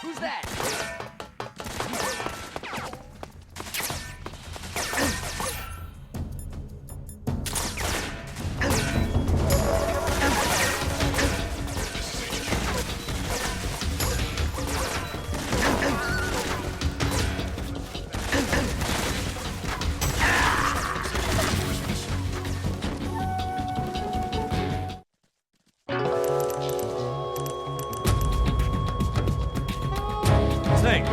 Who's that? Snake!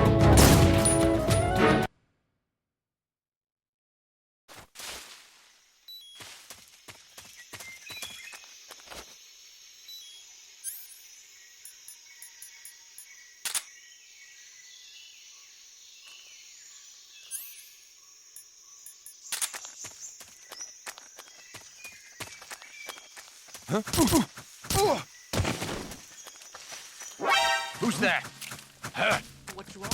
Who's that? What's wrong?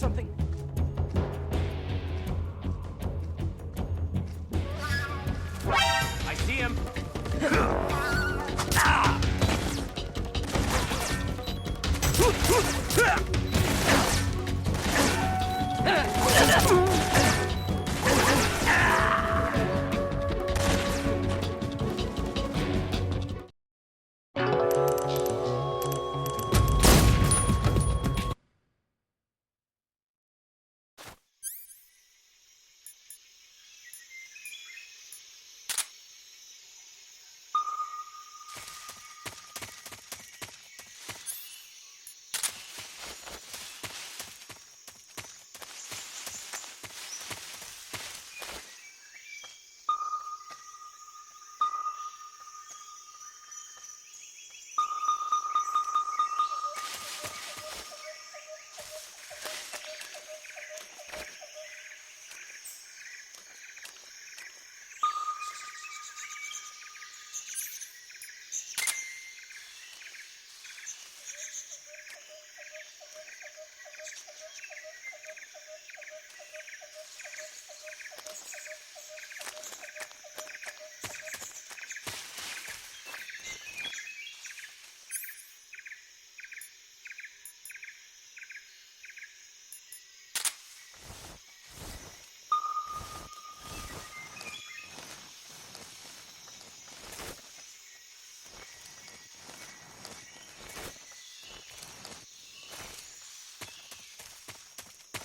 something? I see him.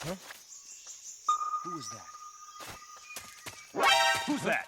Huh? Who was that? Who's that?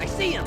I see him!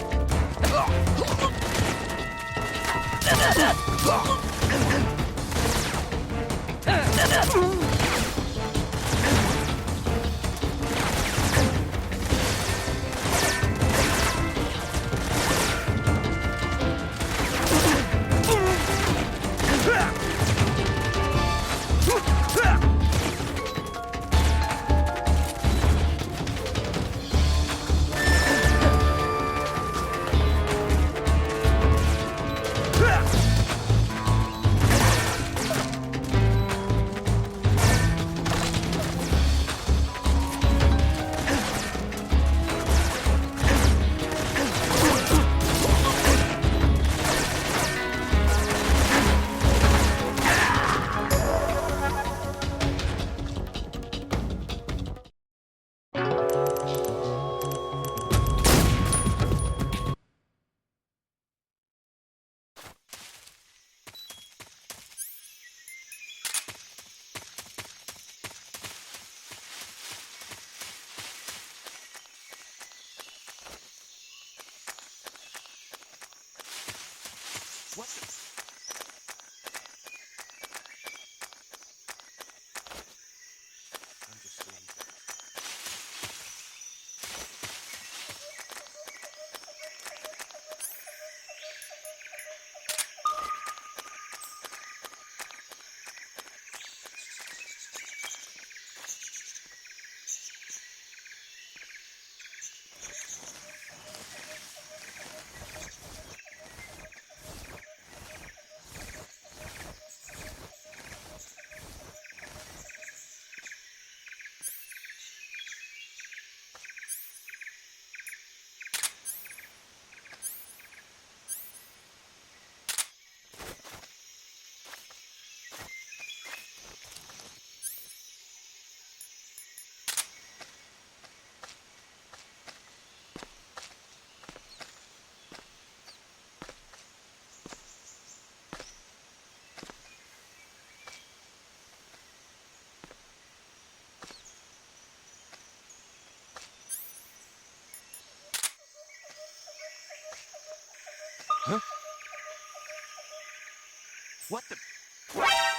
What the?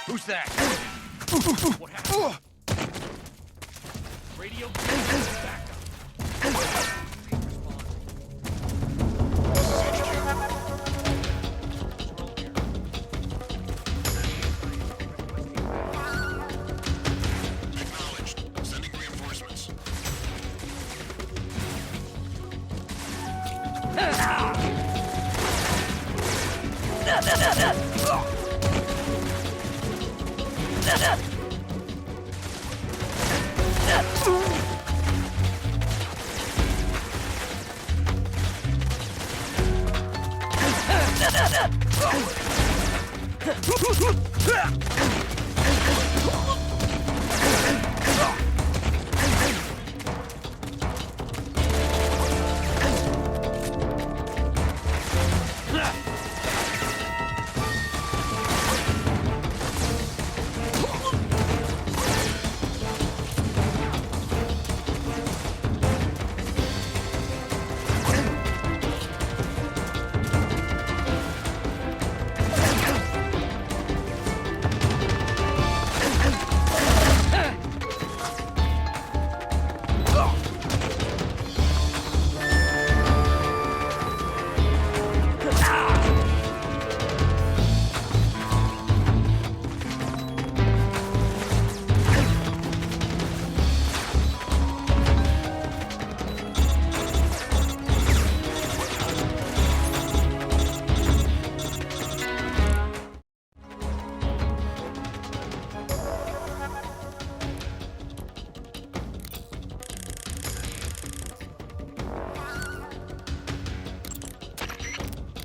Who's that? What happened? Radio backup. Acknowledged. Sending reinforcements.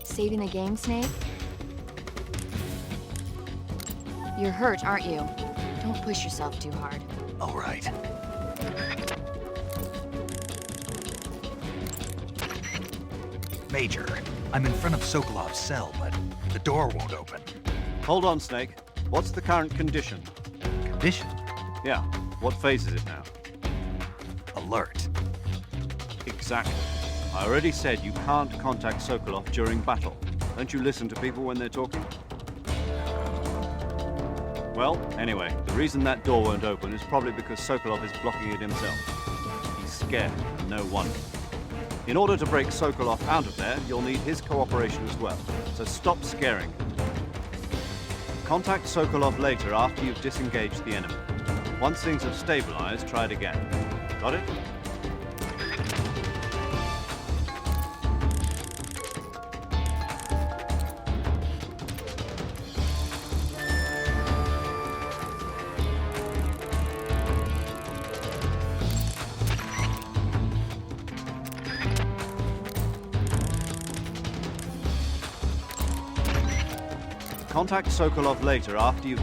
Saving the game, Snake? You're hurt, aren't you? Don't push yourself too hard. All right. Major, I'm in front of Sokolov's cell, but the door won't open. Hold on, Snake. What's the current condition? Condition? Yeah. What phase is it now? Alert. Exactly. I already said you can't contact Sokolov during battle. Don't you listen to people when they're talking? Well, anyway, the reason that door won't open is probably because Sokolov is blocking it himself. He's scared, and no wonder. In order to break Sokolov out of there, you'll need his cooperation as well. So stop scaring him. Contact Sokolov later after you've disengaged the enemy. Once things have stabilized, try it again. Got it? Contact Sokolov later after you've...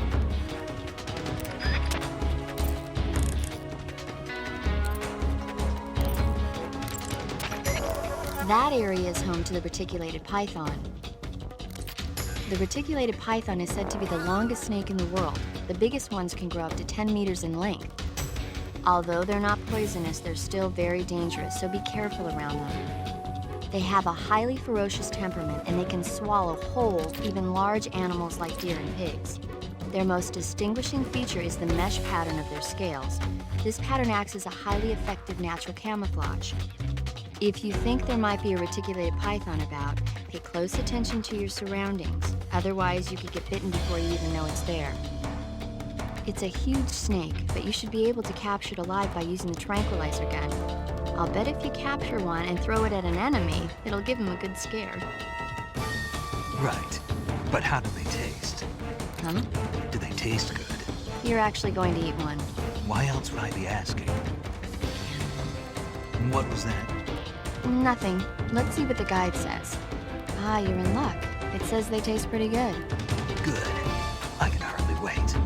That area is home to the reticulated python. The reticulated python is said to be the longest snake in the world. The biggest ones can grow up to 10 meters in length. Although they're not poisonous, they're still very dangerous, so be careful around them. They have a highly ferocious temperament, and they can swallow whole, even large animals like deer and pigs. Their most distinguishing feature is the mesh pattern of their scales. This pattern acts as a highly effective natural camouflage. If you think there might be a reticulated python about, pay close attention to your surroundings. Otherwise, you could get bitten before you even know it's there. It's a huge snake, but you should be able to capture it alive by using the tranquilizer gun. I'll bet if you capture one and throw it at an enemy, it'll give him a good scare. Right. But how do they taste? Huh? Do they taste good? You're actually going to eat one. Why else would I be asking? What was that? Nothing. Let's see what the guide says. Ah, you're in luck. It says they taste pretty good. Good. I can hardly wait.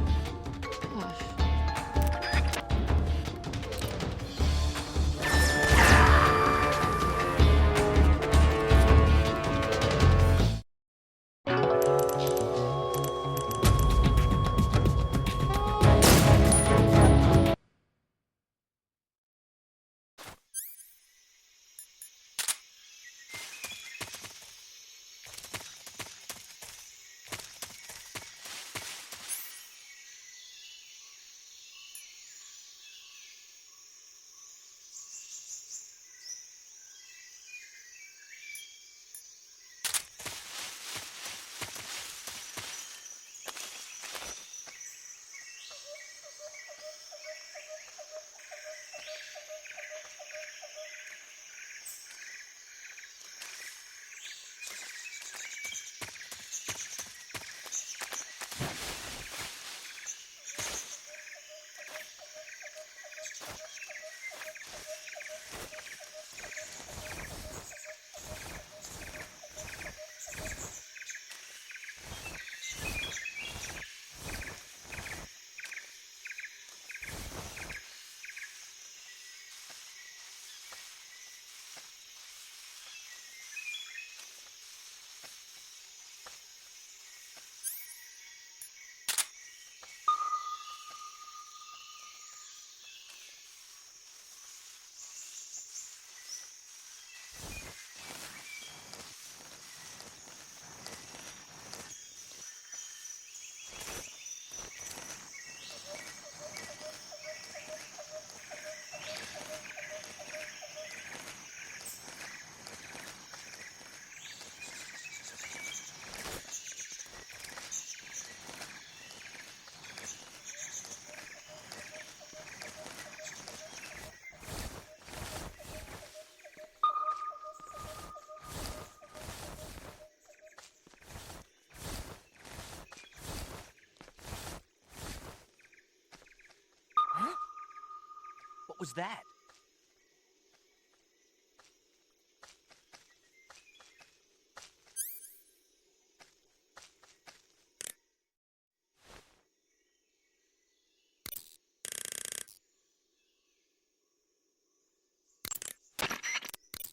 was that?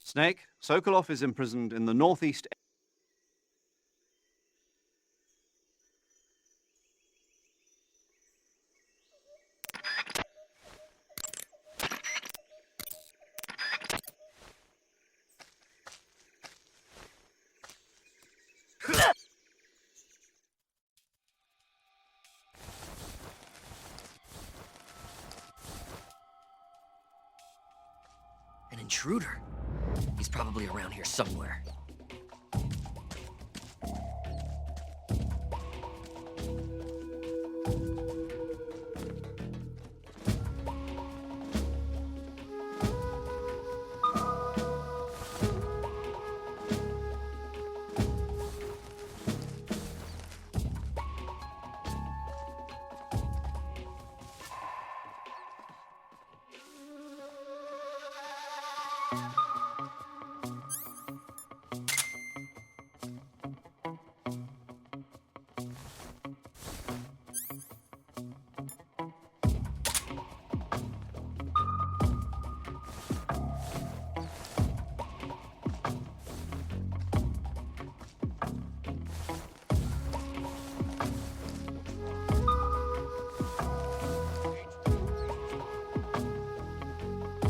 Snake, Sokolov is imprisoned in the northeast. An intruder. He's probably around here somewhere.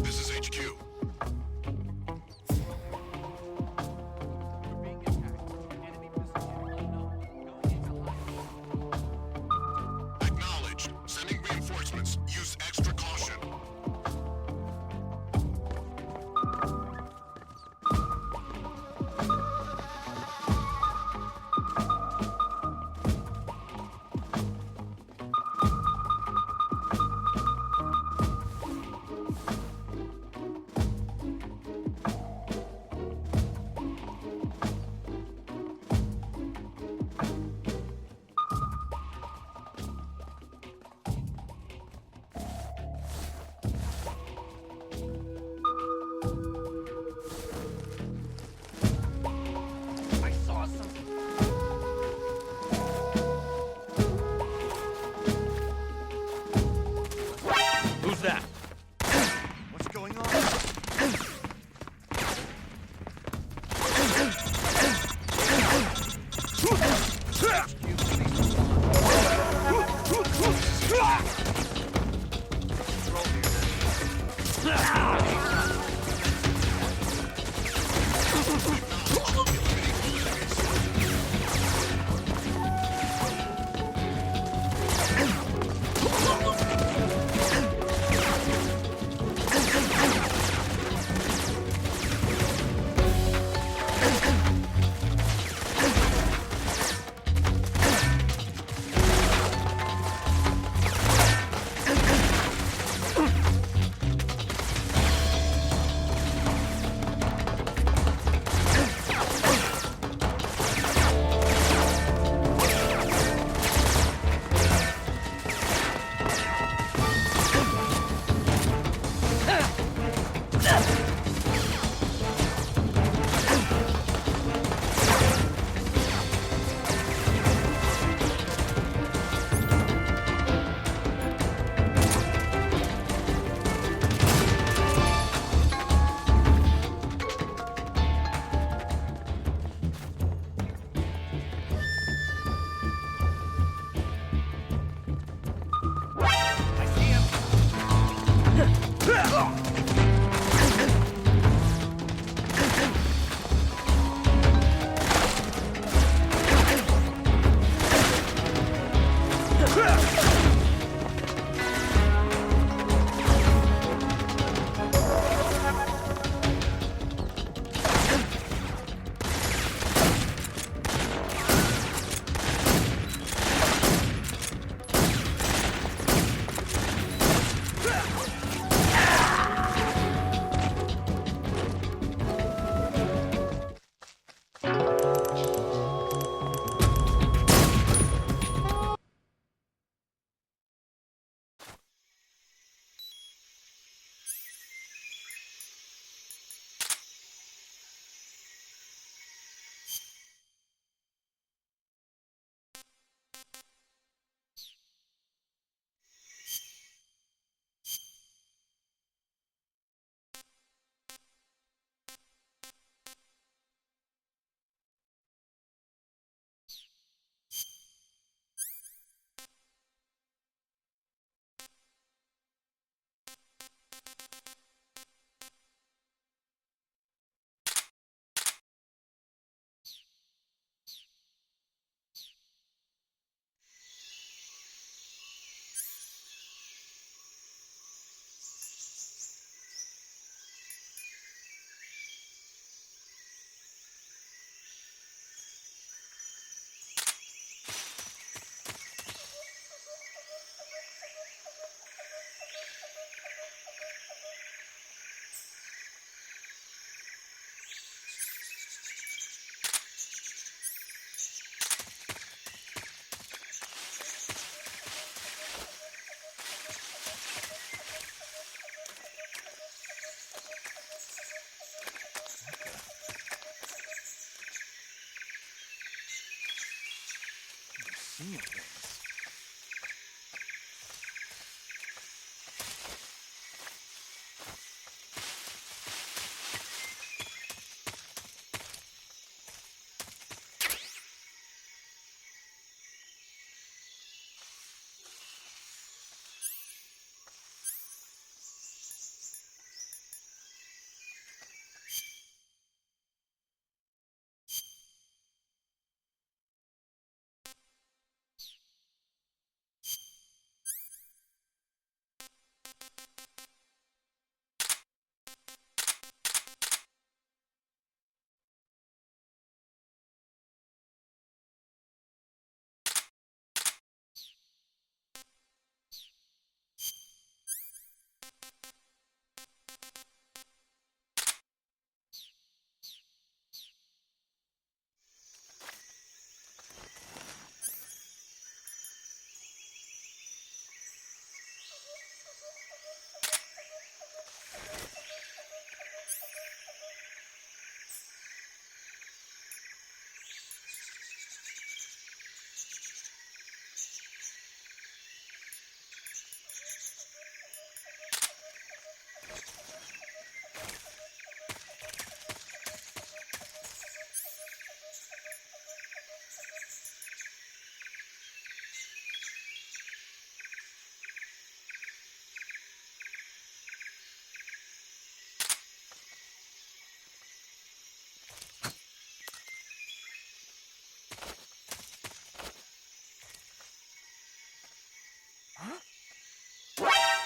This is HQ.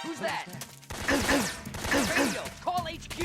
Who's that? Radio, call HQ!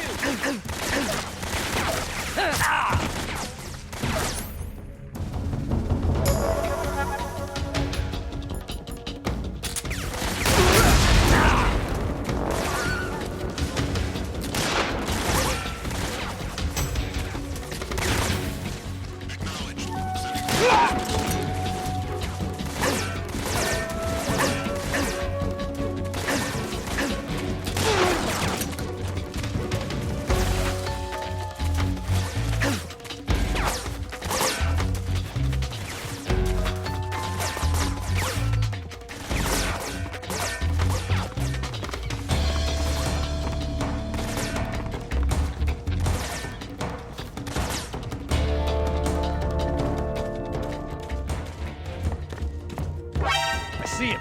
See him.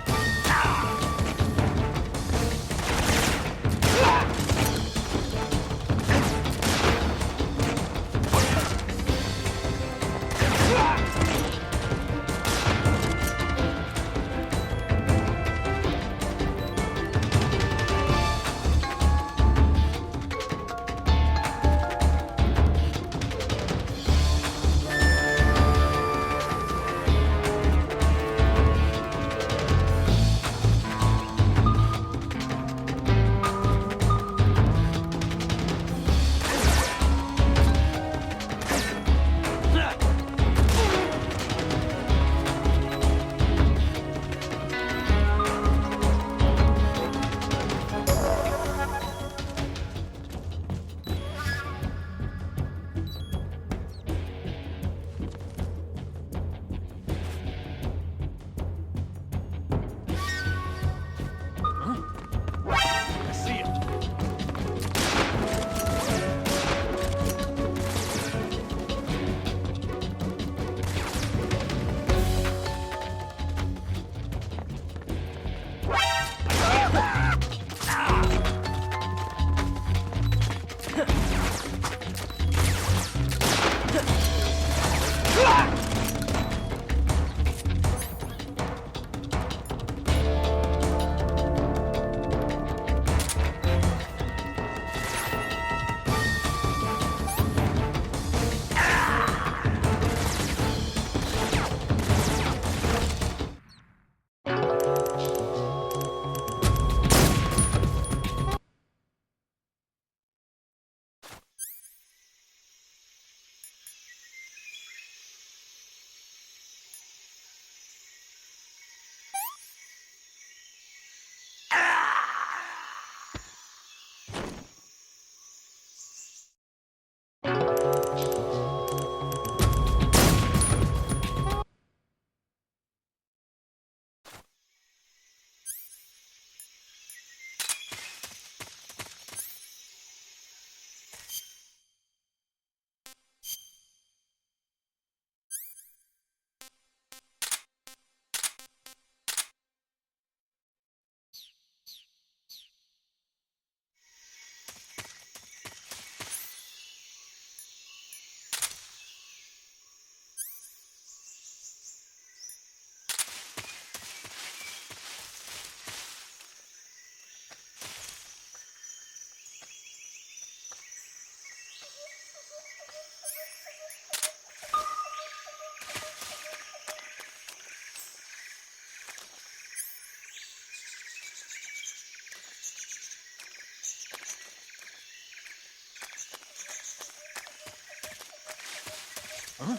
Huh?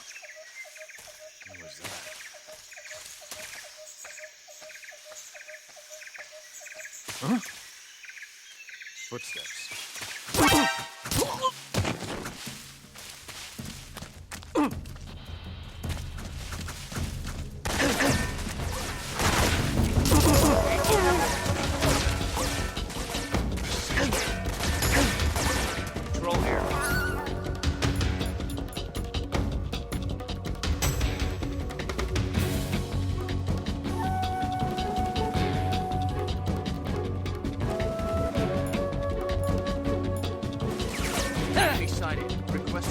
What was that? Huh? Footsteps. Control here. Sighted. Request.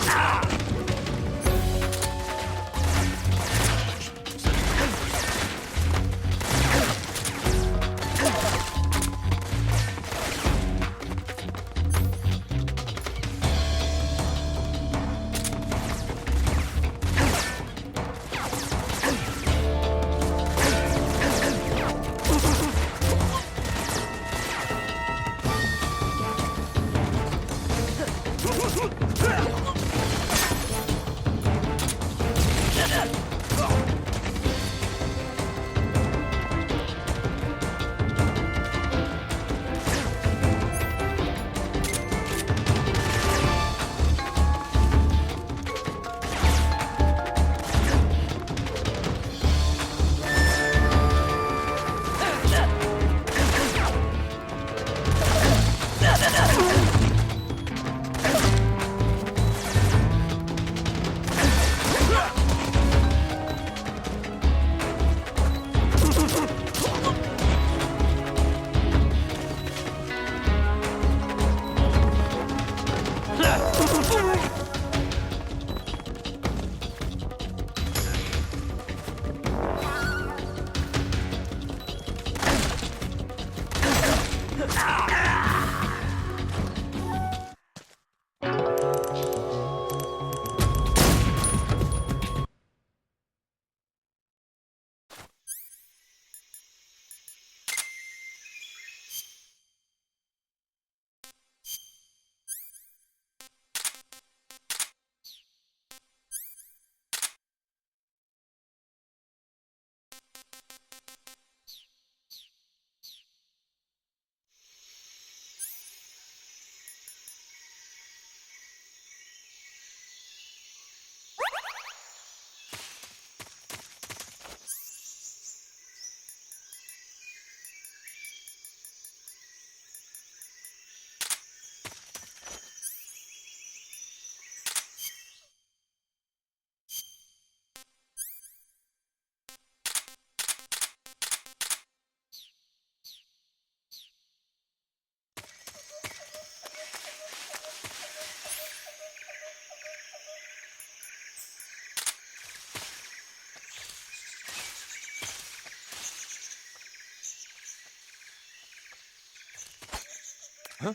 Huh?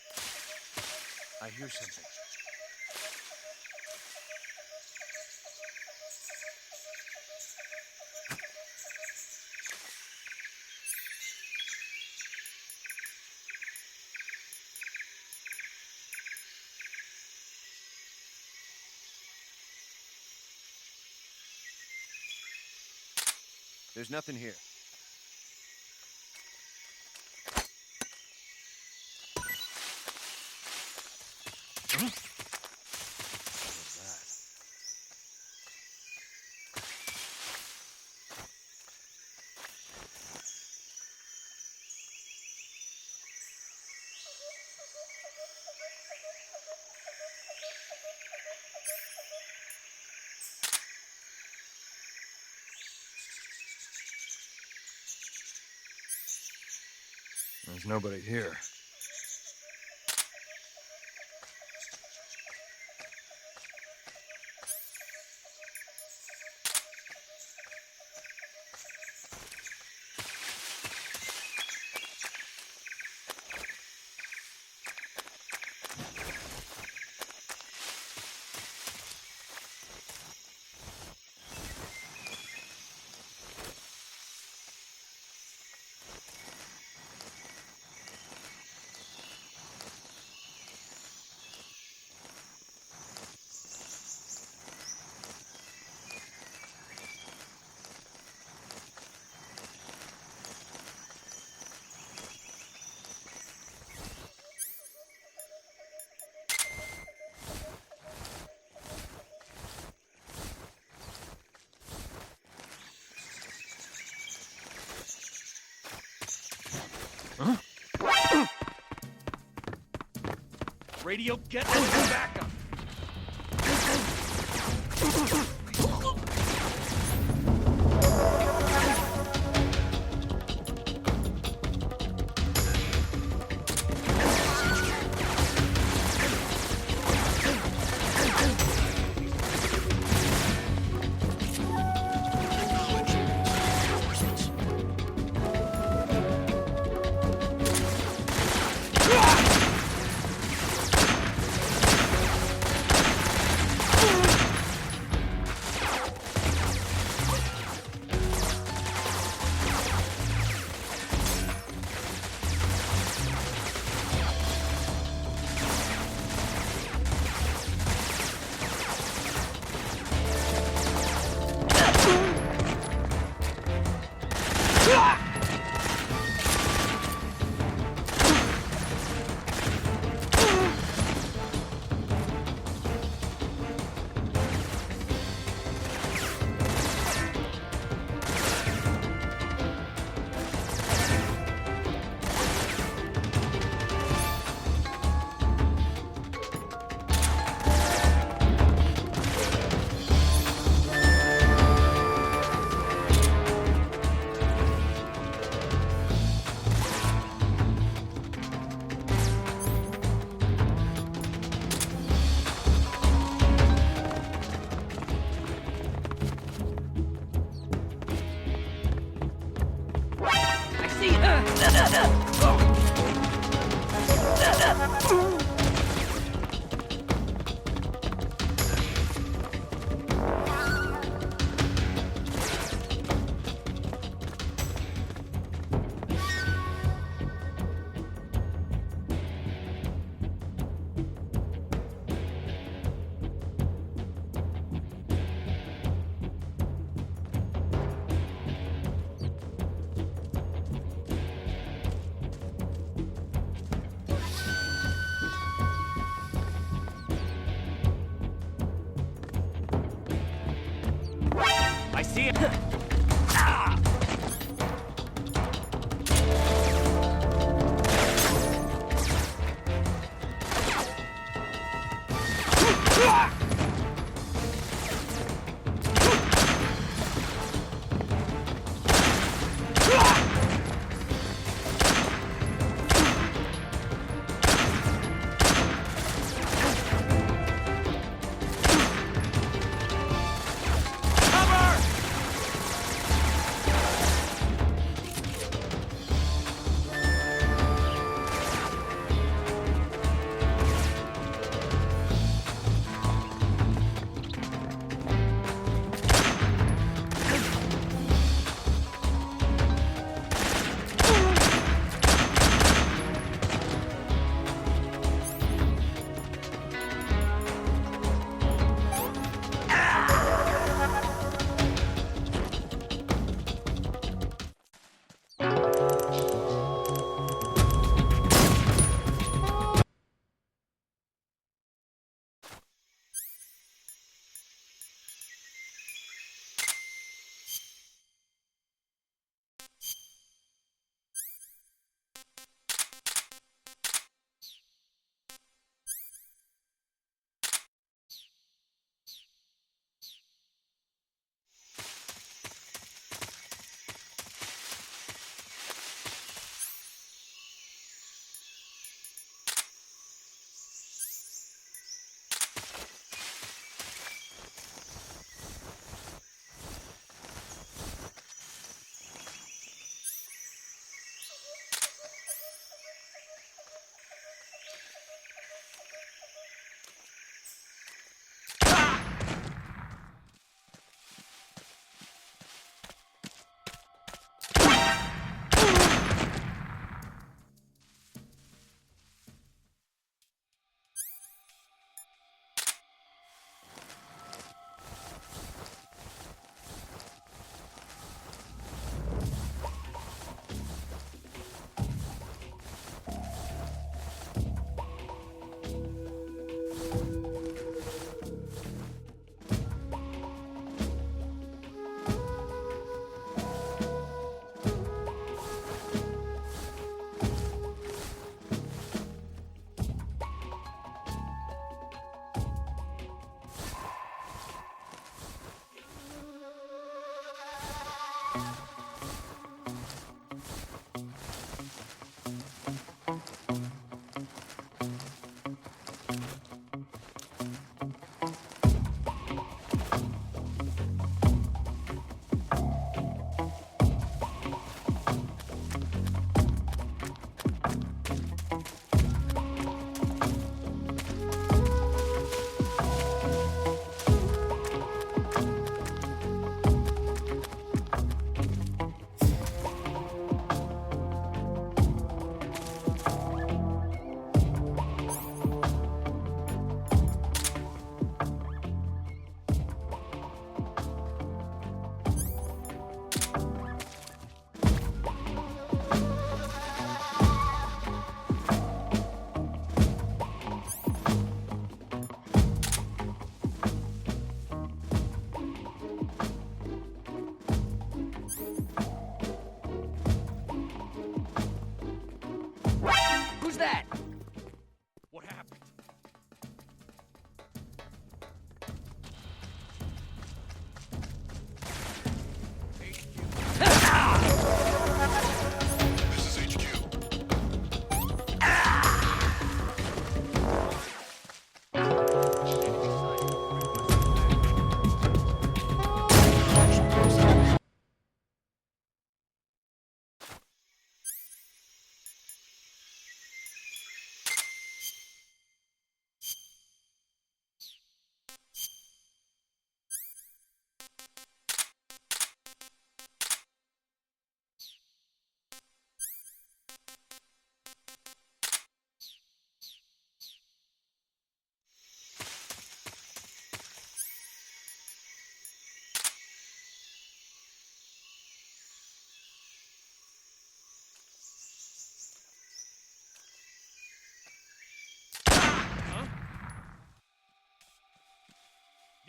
I hear something. There's nothing here. What was that? There's nobody here. Huh? Radio, get us backup!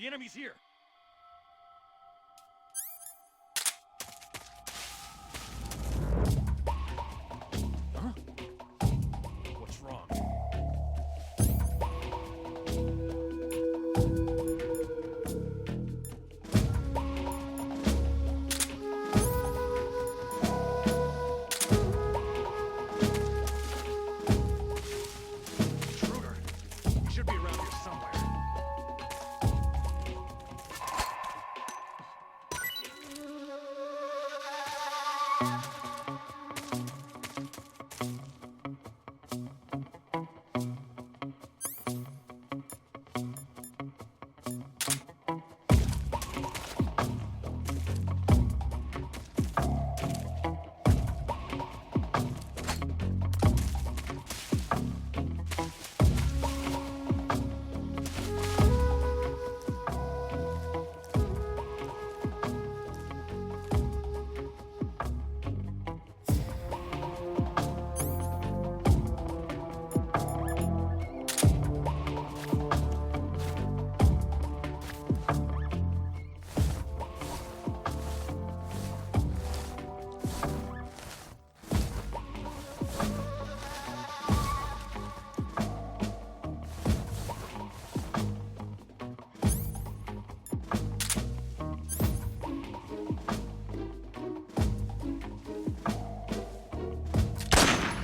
The enemy's here. Huh? What's wrong? Intruder. He should be around here somewhere.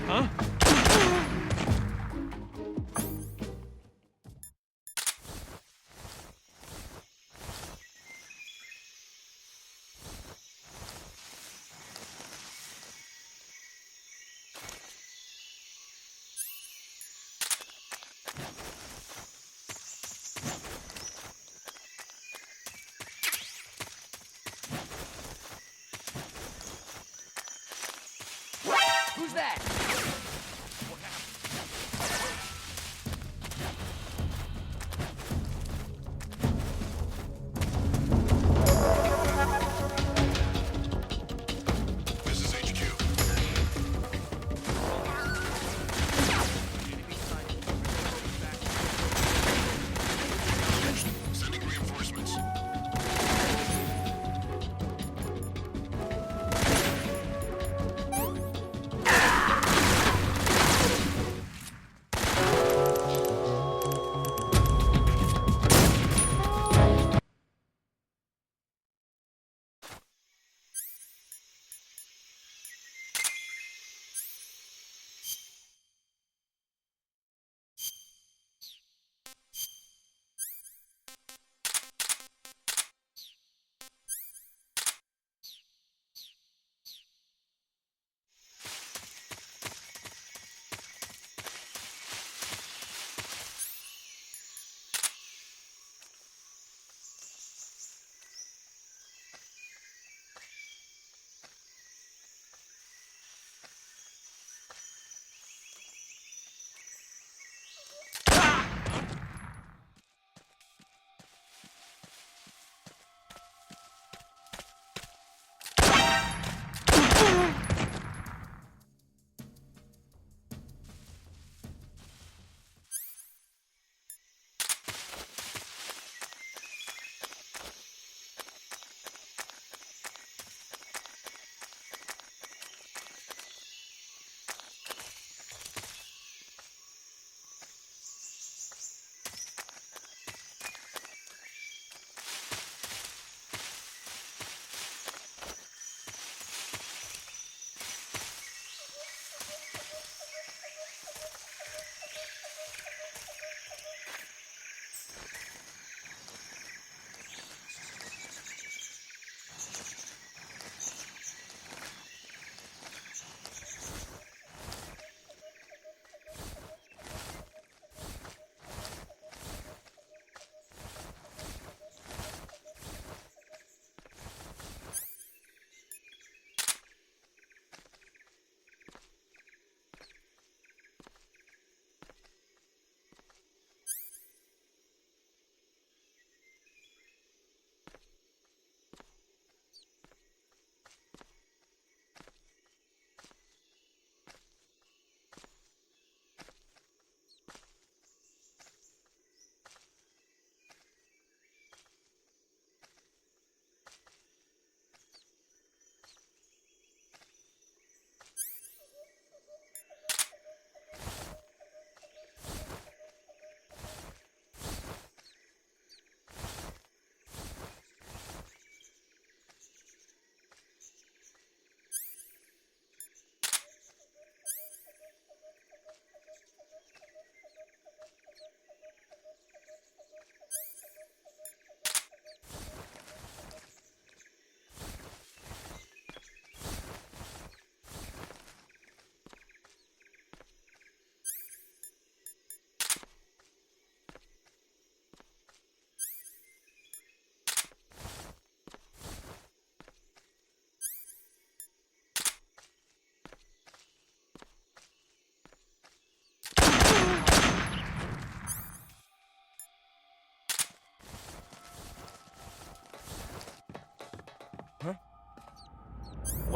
Huh? Who's that? What happened? This is HQ. Enemy sighted. Back. Sending reinforcements.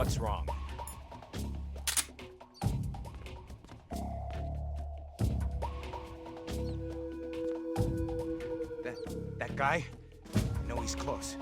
What's wrong? That guy? I know he's close.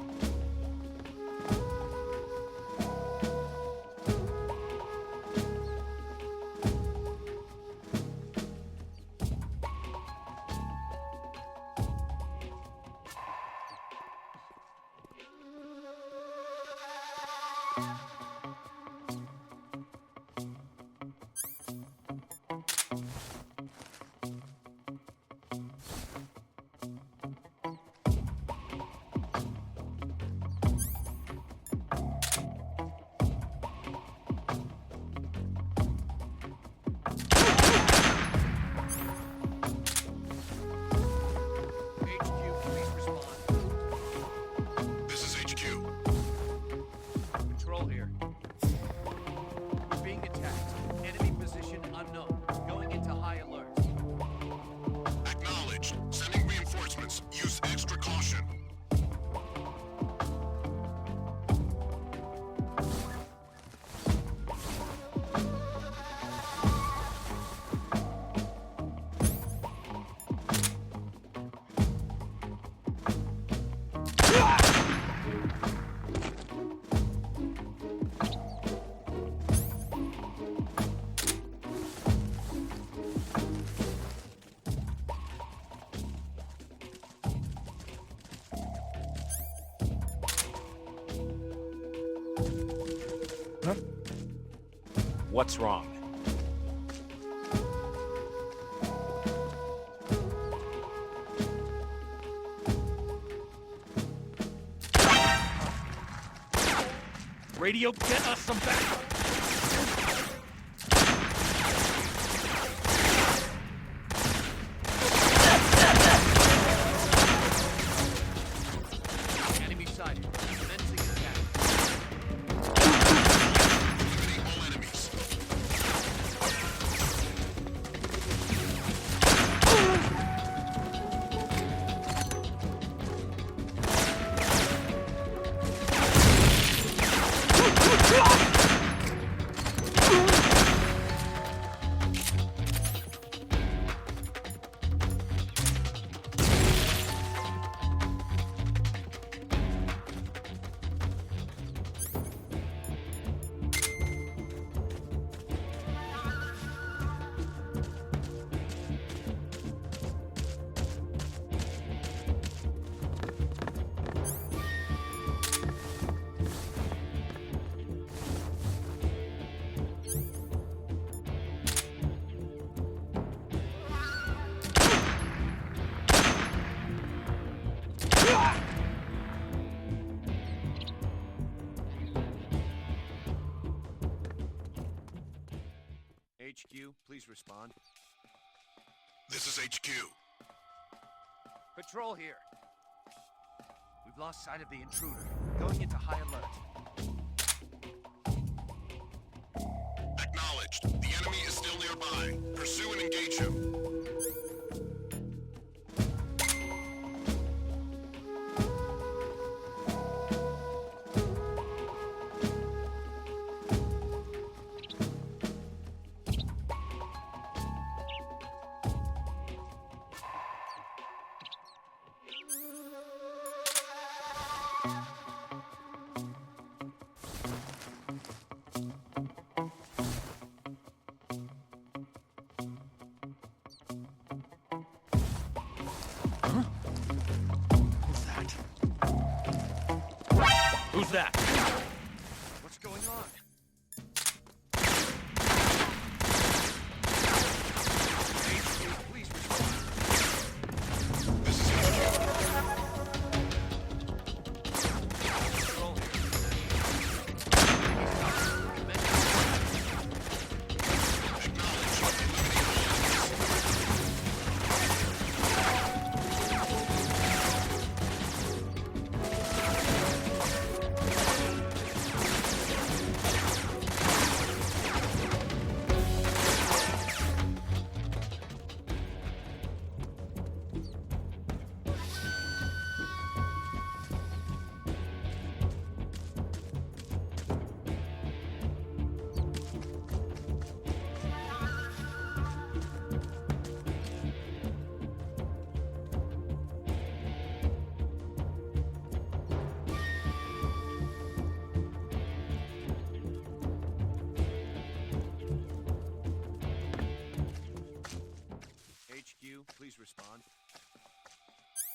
What's wrong? Radio, get us some backup! Enemy sighted. Commencing attack. All enemies. HQ, please respond. This is HQ. Patrol here. We've lost sight of the intruder. Going into high alert. Acknowledged. The enemy is still nearby. Pursue and engage him. Who's that? What's going on? HQ, please respond. This is HQ. Patrol here.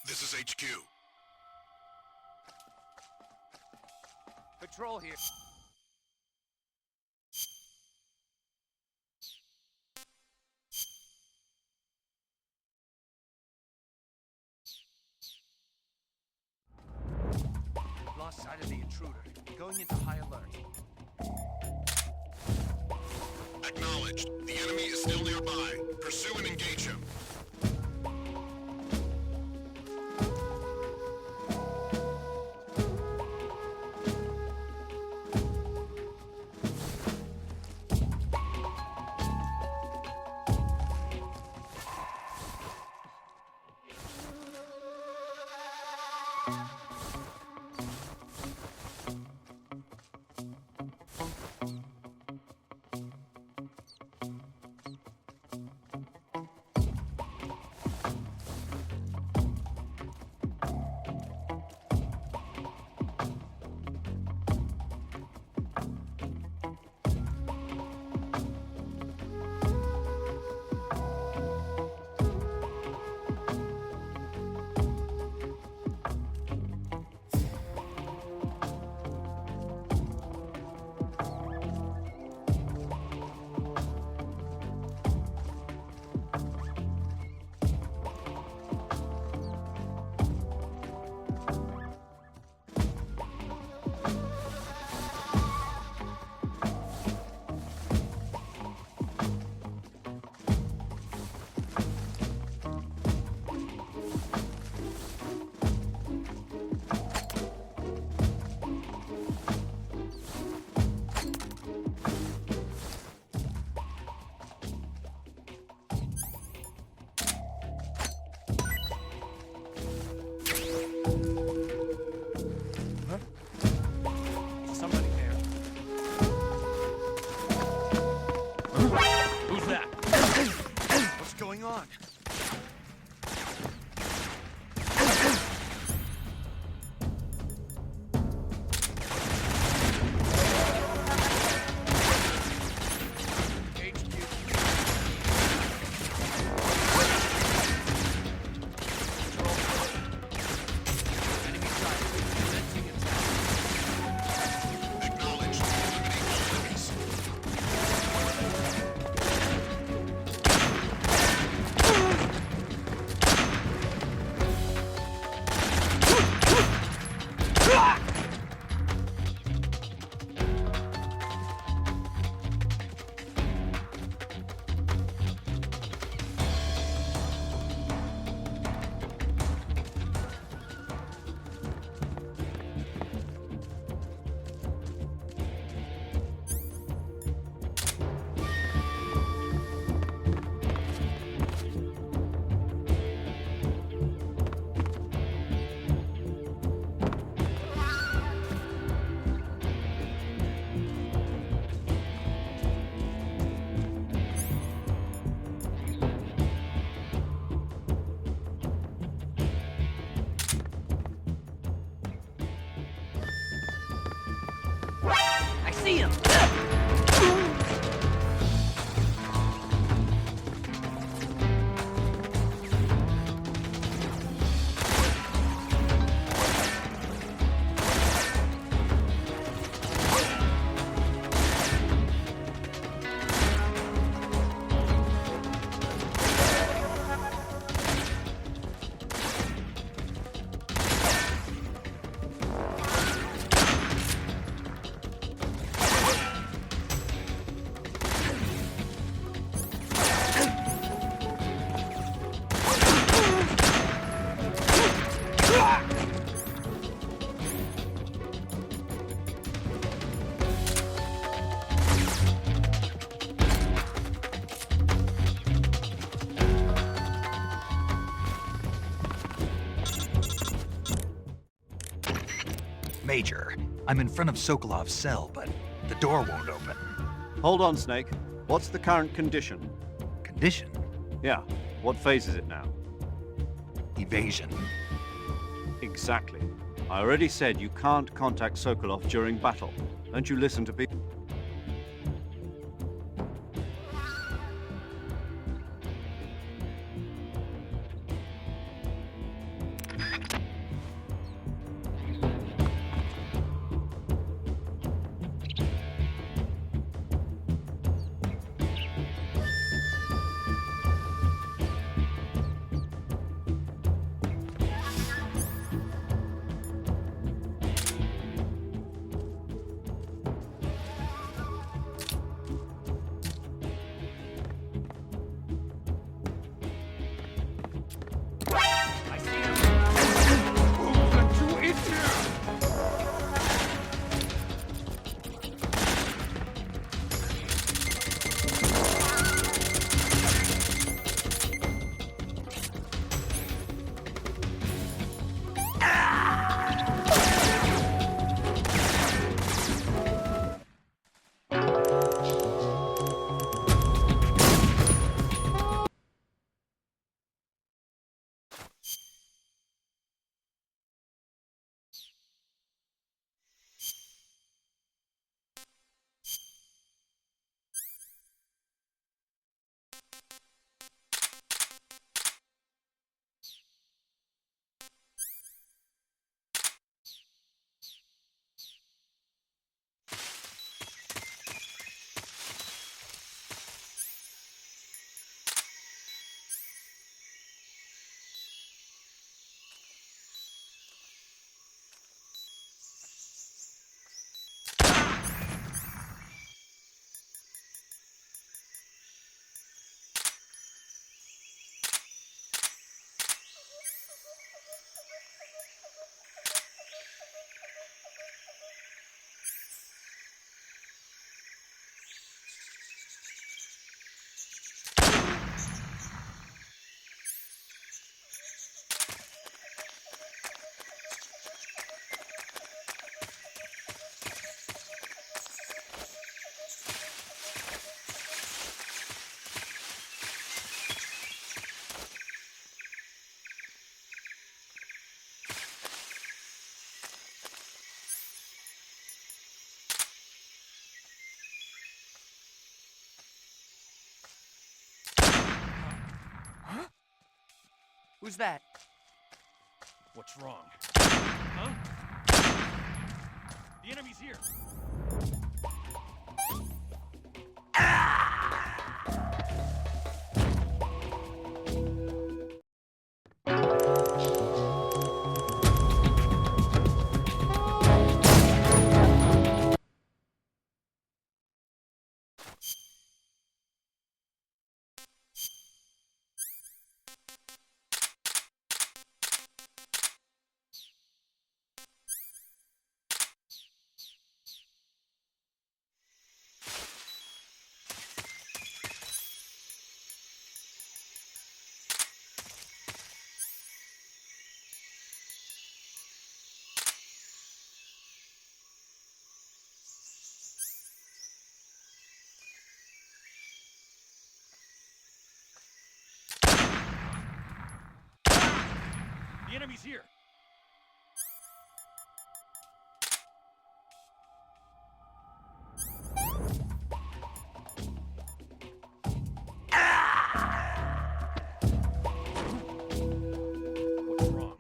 This is HQ. Patrol here. Lost sight of the intruder. Going into high alert. Acknowledged. The enemy is still nearby. Pursue and engage him. Somebody there. Who's that? What's going on? Acknowledged. Eliminate all enemies. I see him! Major, I'm in front of Sokolov's cell, but the door won't open. Hold on, Snake. What's the current condition? Condition? Yeah. What phase is it now? Evasion. Exactly. I already said you can't contact Sokolov during battle. Don't you listen to people? Who's that? What's wrong? Huh? The enemy's here. The enemy's here. What's wrong?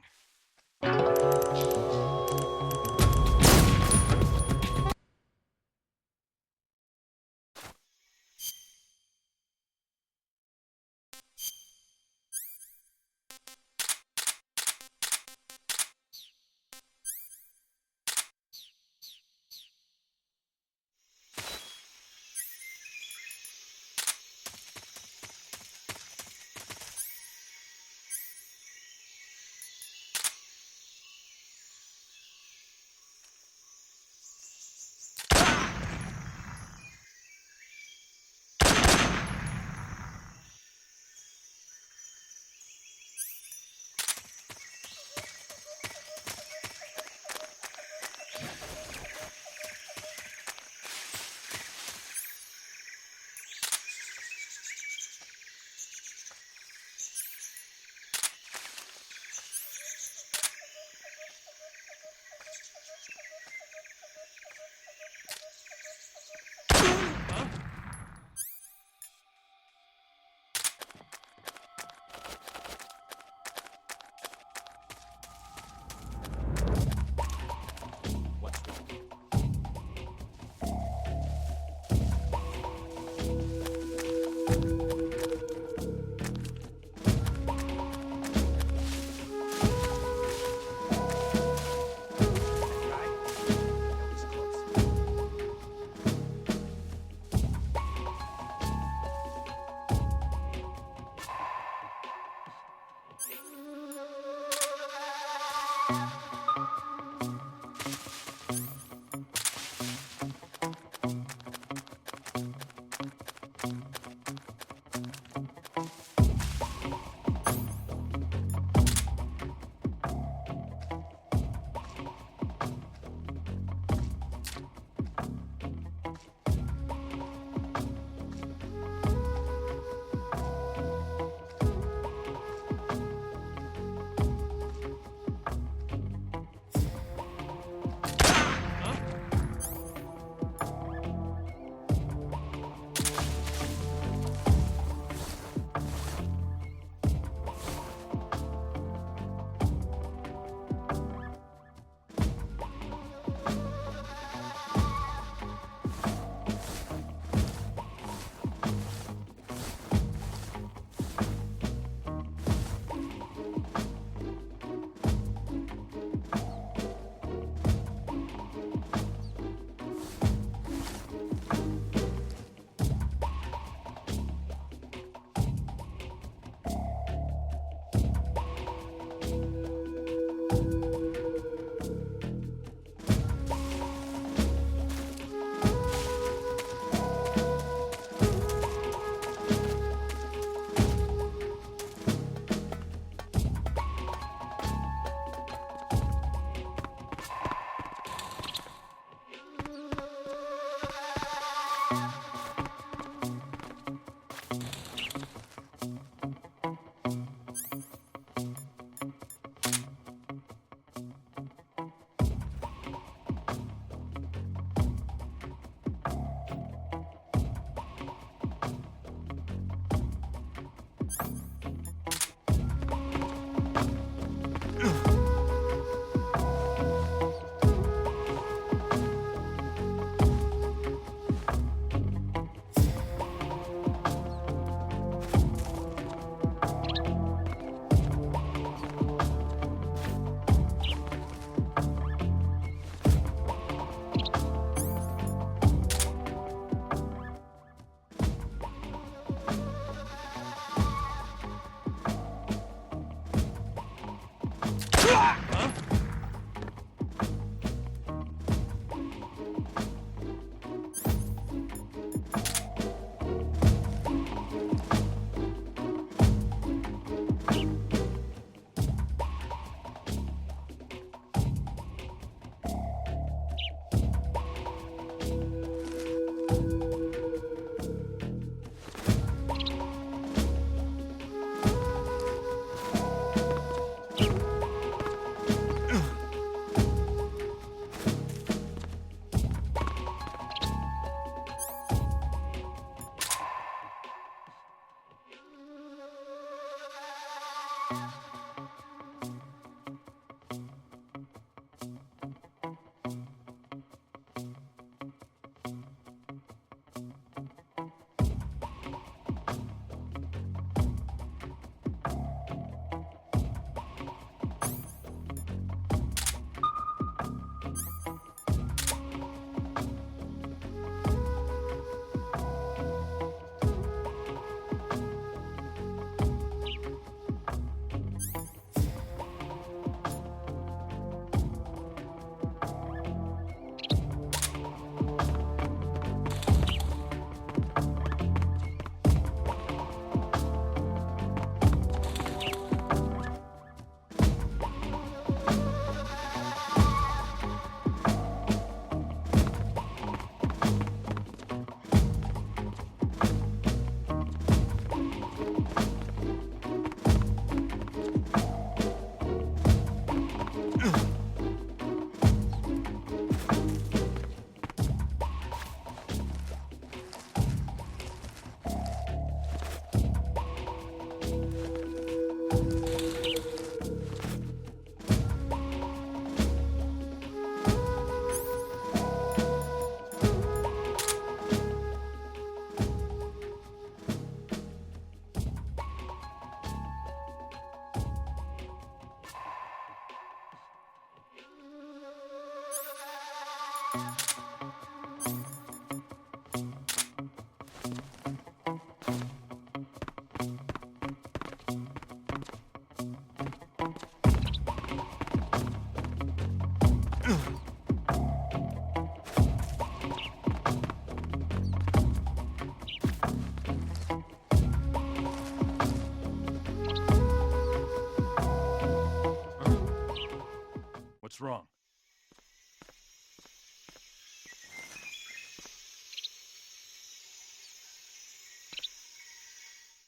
What's wrong?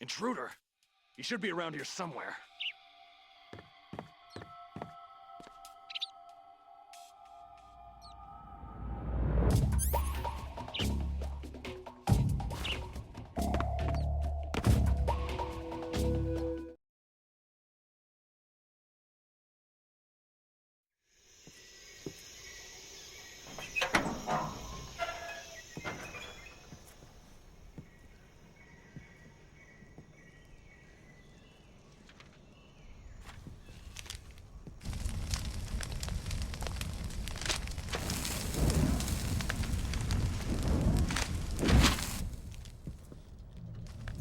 Intruder? He should be around here somewhere.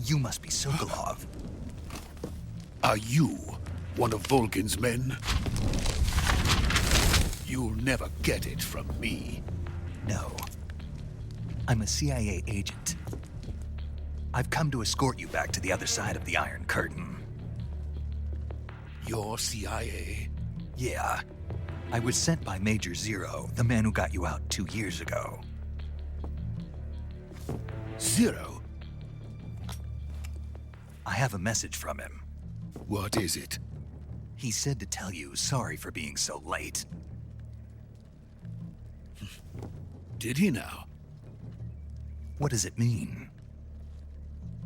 You must be Sokolov. Are you one of Volgin's men? You'll never get it from me. No. I'm a CIA agent. I've come to escort you back to the other side of the Iron Curtain. You're CIA? Yeah. I was sent by Major Zero, the man who got you out 2 years ago. Zero? I have a message from him. What is it? He said to tell you sorry for being so late. Did he now? What does it mean?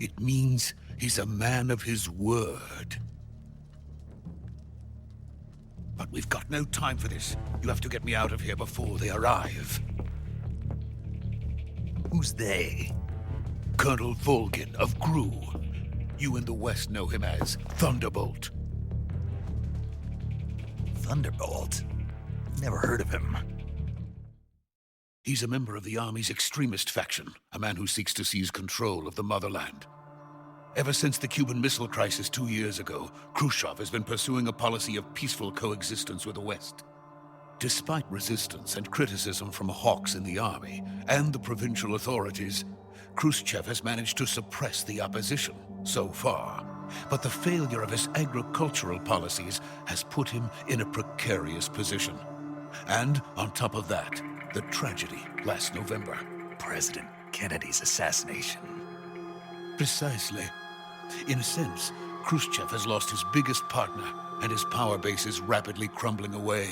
It means he's a man of his word. But we've got no time for this. You have to get me out of here before they arrive. Who's they? Colonel Volgin of GRU. You in the West know him as Thunderbolt. Thunderbolt? Never heard of him. He's a member of the Army's extremist faction, a man who seeks to seize control of the motherland. Ever since the Cuban Missile Crisis 2 years ago, Khrushchev has been pursuing a policy of peaceful coexistence with the West. Despite resistance and criticism from hawks in the army and the provincial authorities, Khrushchev has managed to suppress the opposition so far. But the failure of his agricultural policies has put him in a precarious position. And on top of that, the tragedy last November. President Kennedy's assassination. Precisely. In a sense, Khrushchev has lost his biggest partner, and his power base is rapidly crumbling away.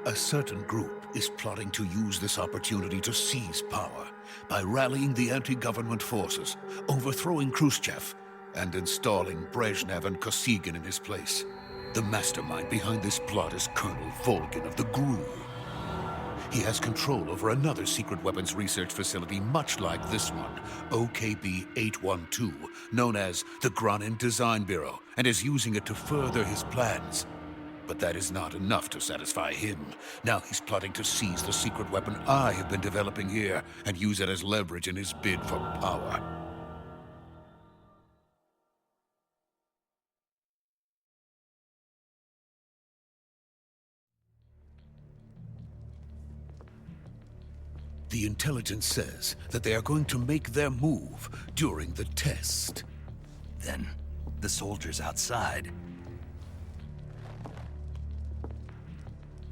A certain group is plotting to use this opportunity to seize power by rallying the anti-government forces, overthrowing Khrushchev, and installing Brezhnev and Kosygin in his place. The mastermind behind this plot is Colonel Volgin of the GRU. He has control over another secret weapons research facility much like this one, OKB-812, known as the Granin Design Bureau, and is using it to further his plans. But that is not enough to satisfy him. Now he's plotting to seize the secret weapon I have been developing here and use it as leverage in his bid for power. The intelligence says that they are going to make their move during the test. Then, the soldiers outside.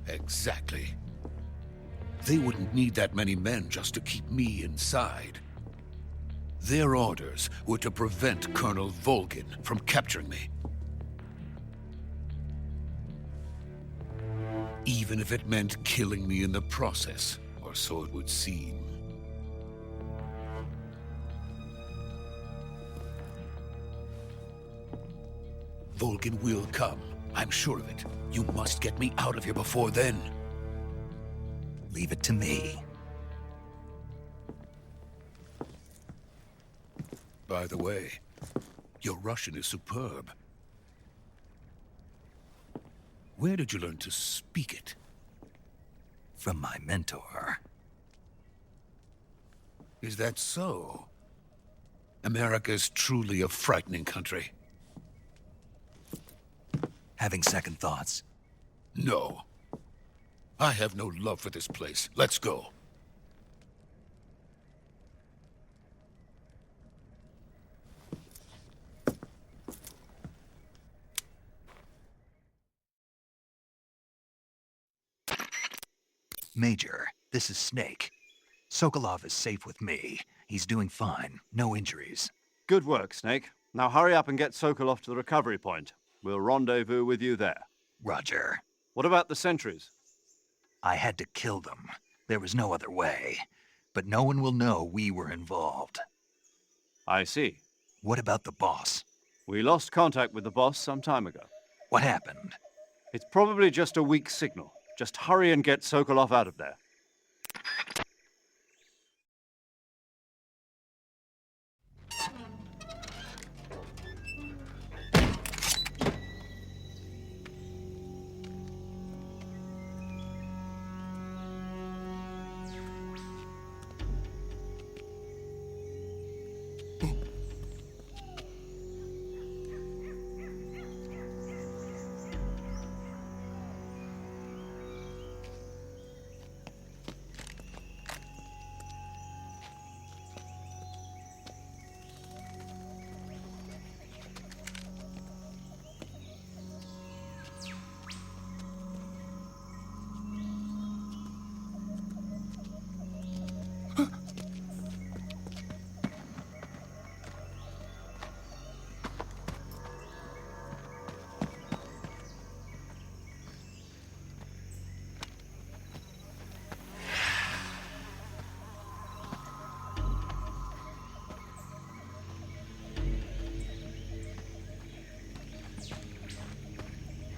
Exactly. They wouldn't need that many men just to keep me inside. Their orders were to prevent Colonel Volgin from capturing me. Even if it meant killing me in the process. Or so it would seem. Volgin will come. I'm sure of it. You must get me out of here before then. Leave it to me. By the way, your Russian is superb. Where did you learn to speak it? From my mentor. Is that so? America is truly a frightening country. Having second thoughts? No. I have no love for this place. Let's go. Major, this is Snake. Sokolov is safe with me. He's doing fine. No injuries. Good work, Snake. Now hurry up and get Sokolov to the recovery point. We'll rendezvous with you there. Roger. What about the sentries? I had to kill them. There was no other way. But no one will know we were involved. I see. What about the boss? We lost contact with the boss some time ago. What happened? It's probably just a weak signal. Just hurry and get Sokolov out of there.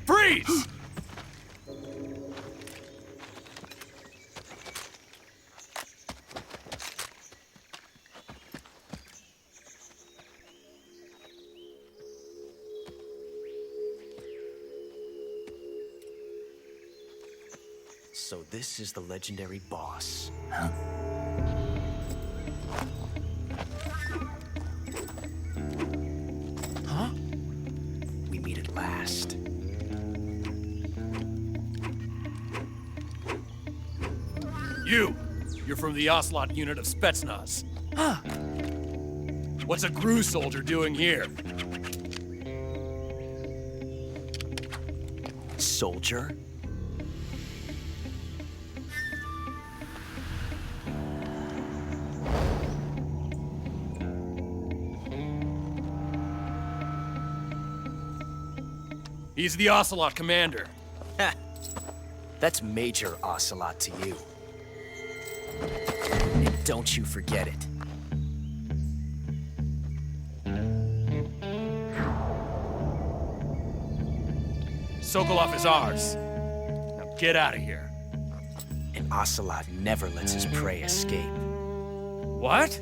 Freeze! So this is the legendary boss. Huh? Huh? We meet at last. You're from the Ocelot unit of Spetsnaz. Huh. What's a GRU soldier doing here? Soldier? He's the Ocelot commander. Ha! That's Major Ocelot to you. And don't you forget it. Sokolov is ours. Now get out of here. And Ocelot never lets his prey escape. What?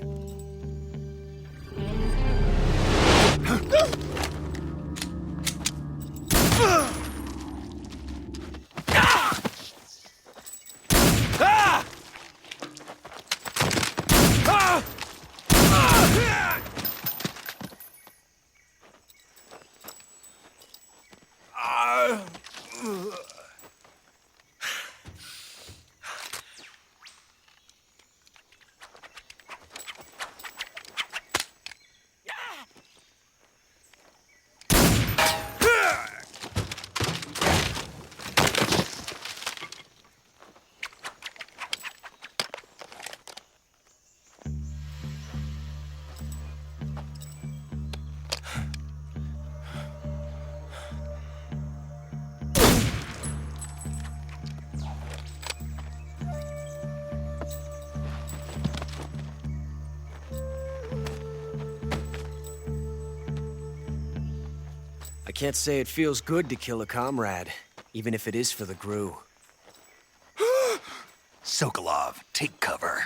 I can't say it feels good to kill a comrade, even if it is for the Gru. Sokolov, take cover.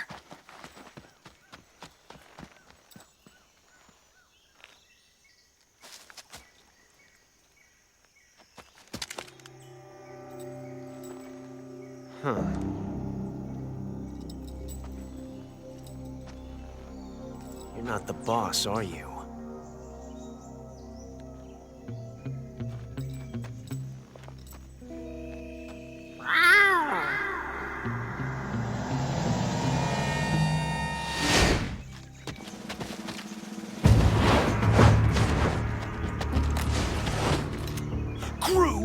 Huh. You're not the boss, are you?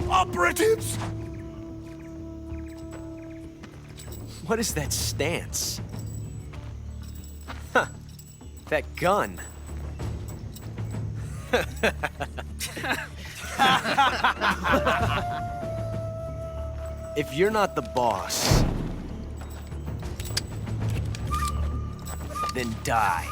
Operatives! What is that stance? Huh. That gun. If you're not the boss, then die.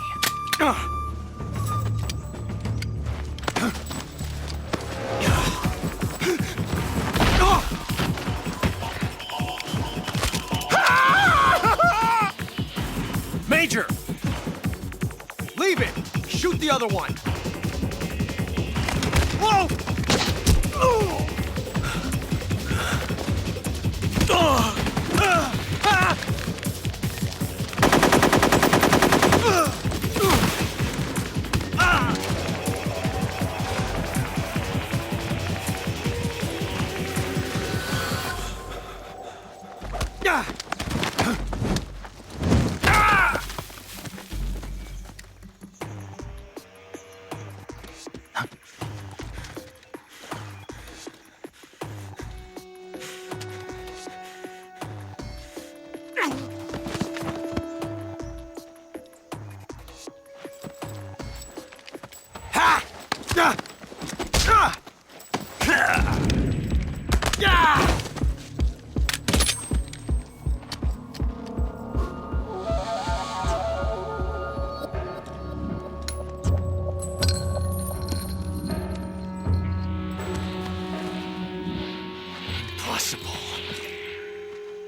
Major! Leave it! Shoot the other one! Whoa!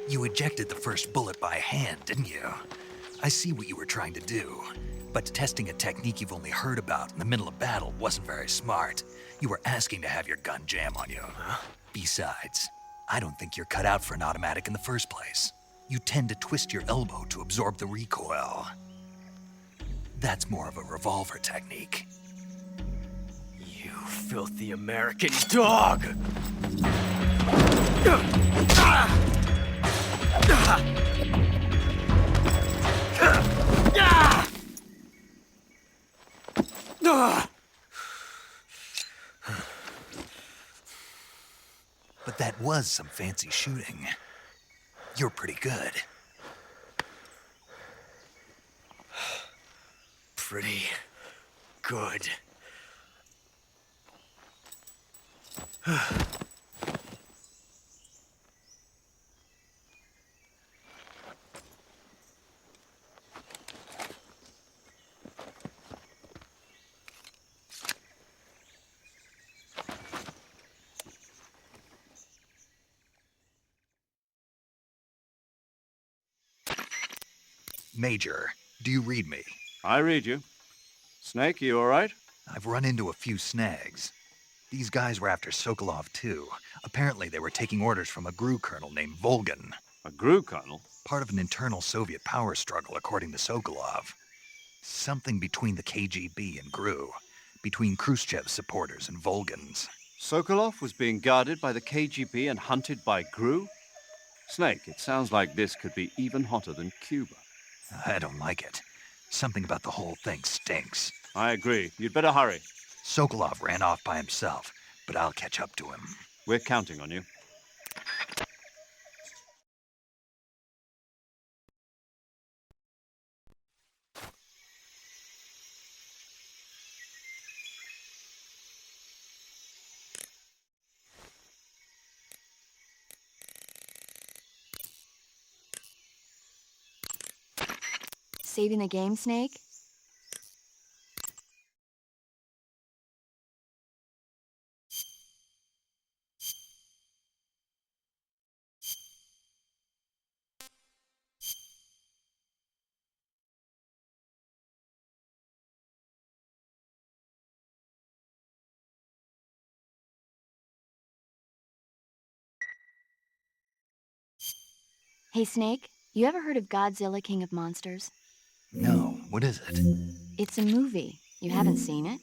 You ejected the first bullet by hand, didn't you? I see what you were trying to do, but testing a technique you've only heard about in the middle of battle wasn't very smart. You were asking to have your gun jam on you. Huh? Besides, I don't think you're cut out for an automatic in the first place. You tend to twist your elbow to absorb the recoil. That's more of a revolver technique. You filthy American dog! But that was some fancy shooting. You're pretty good. Pretty good. Major, do you read me? I read you. Snake, you all right? I've run into a few snags. These guys were after Sokolov, too. Apparently, they were taking orders from a GRU colonel named Volgan. A GRU colonel? Part of an internal Soviet power struggle, according to Sokolov. Something between the KGB and GRU. Between Khrushchev's supporters and Volgan's. Sokolov was being guarded by the KGB and hunted by GRU? Snake, it sounds like this could be even hotter than Cuba. I don't like it. Something about the whole thing stinks. I agree. You'd better hurry. Sokolov ran off by himself, but I'll catch up to him. We're counting on you. Saving the game, Snake? Hey, Snake, you ever heard of Godzilla, King of Monsters? No, what is it? It's a movie. You haven't seen it?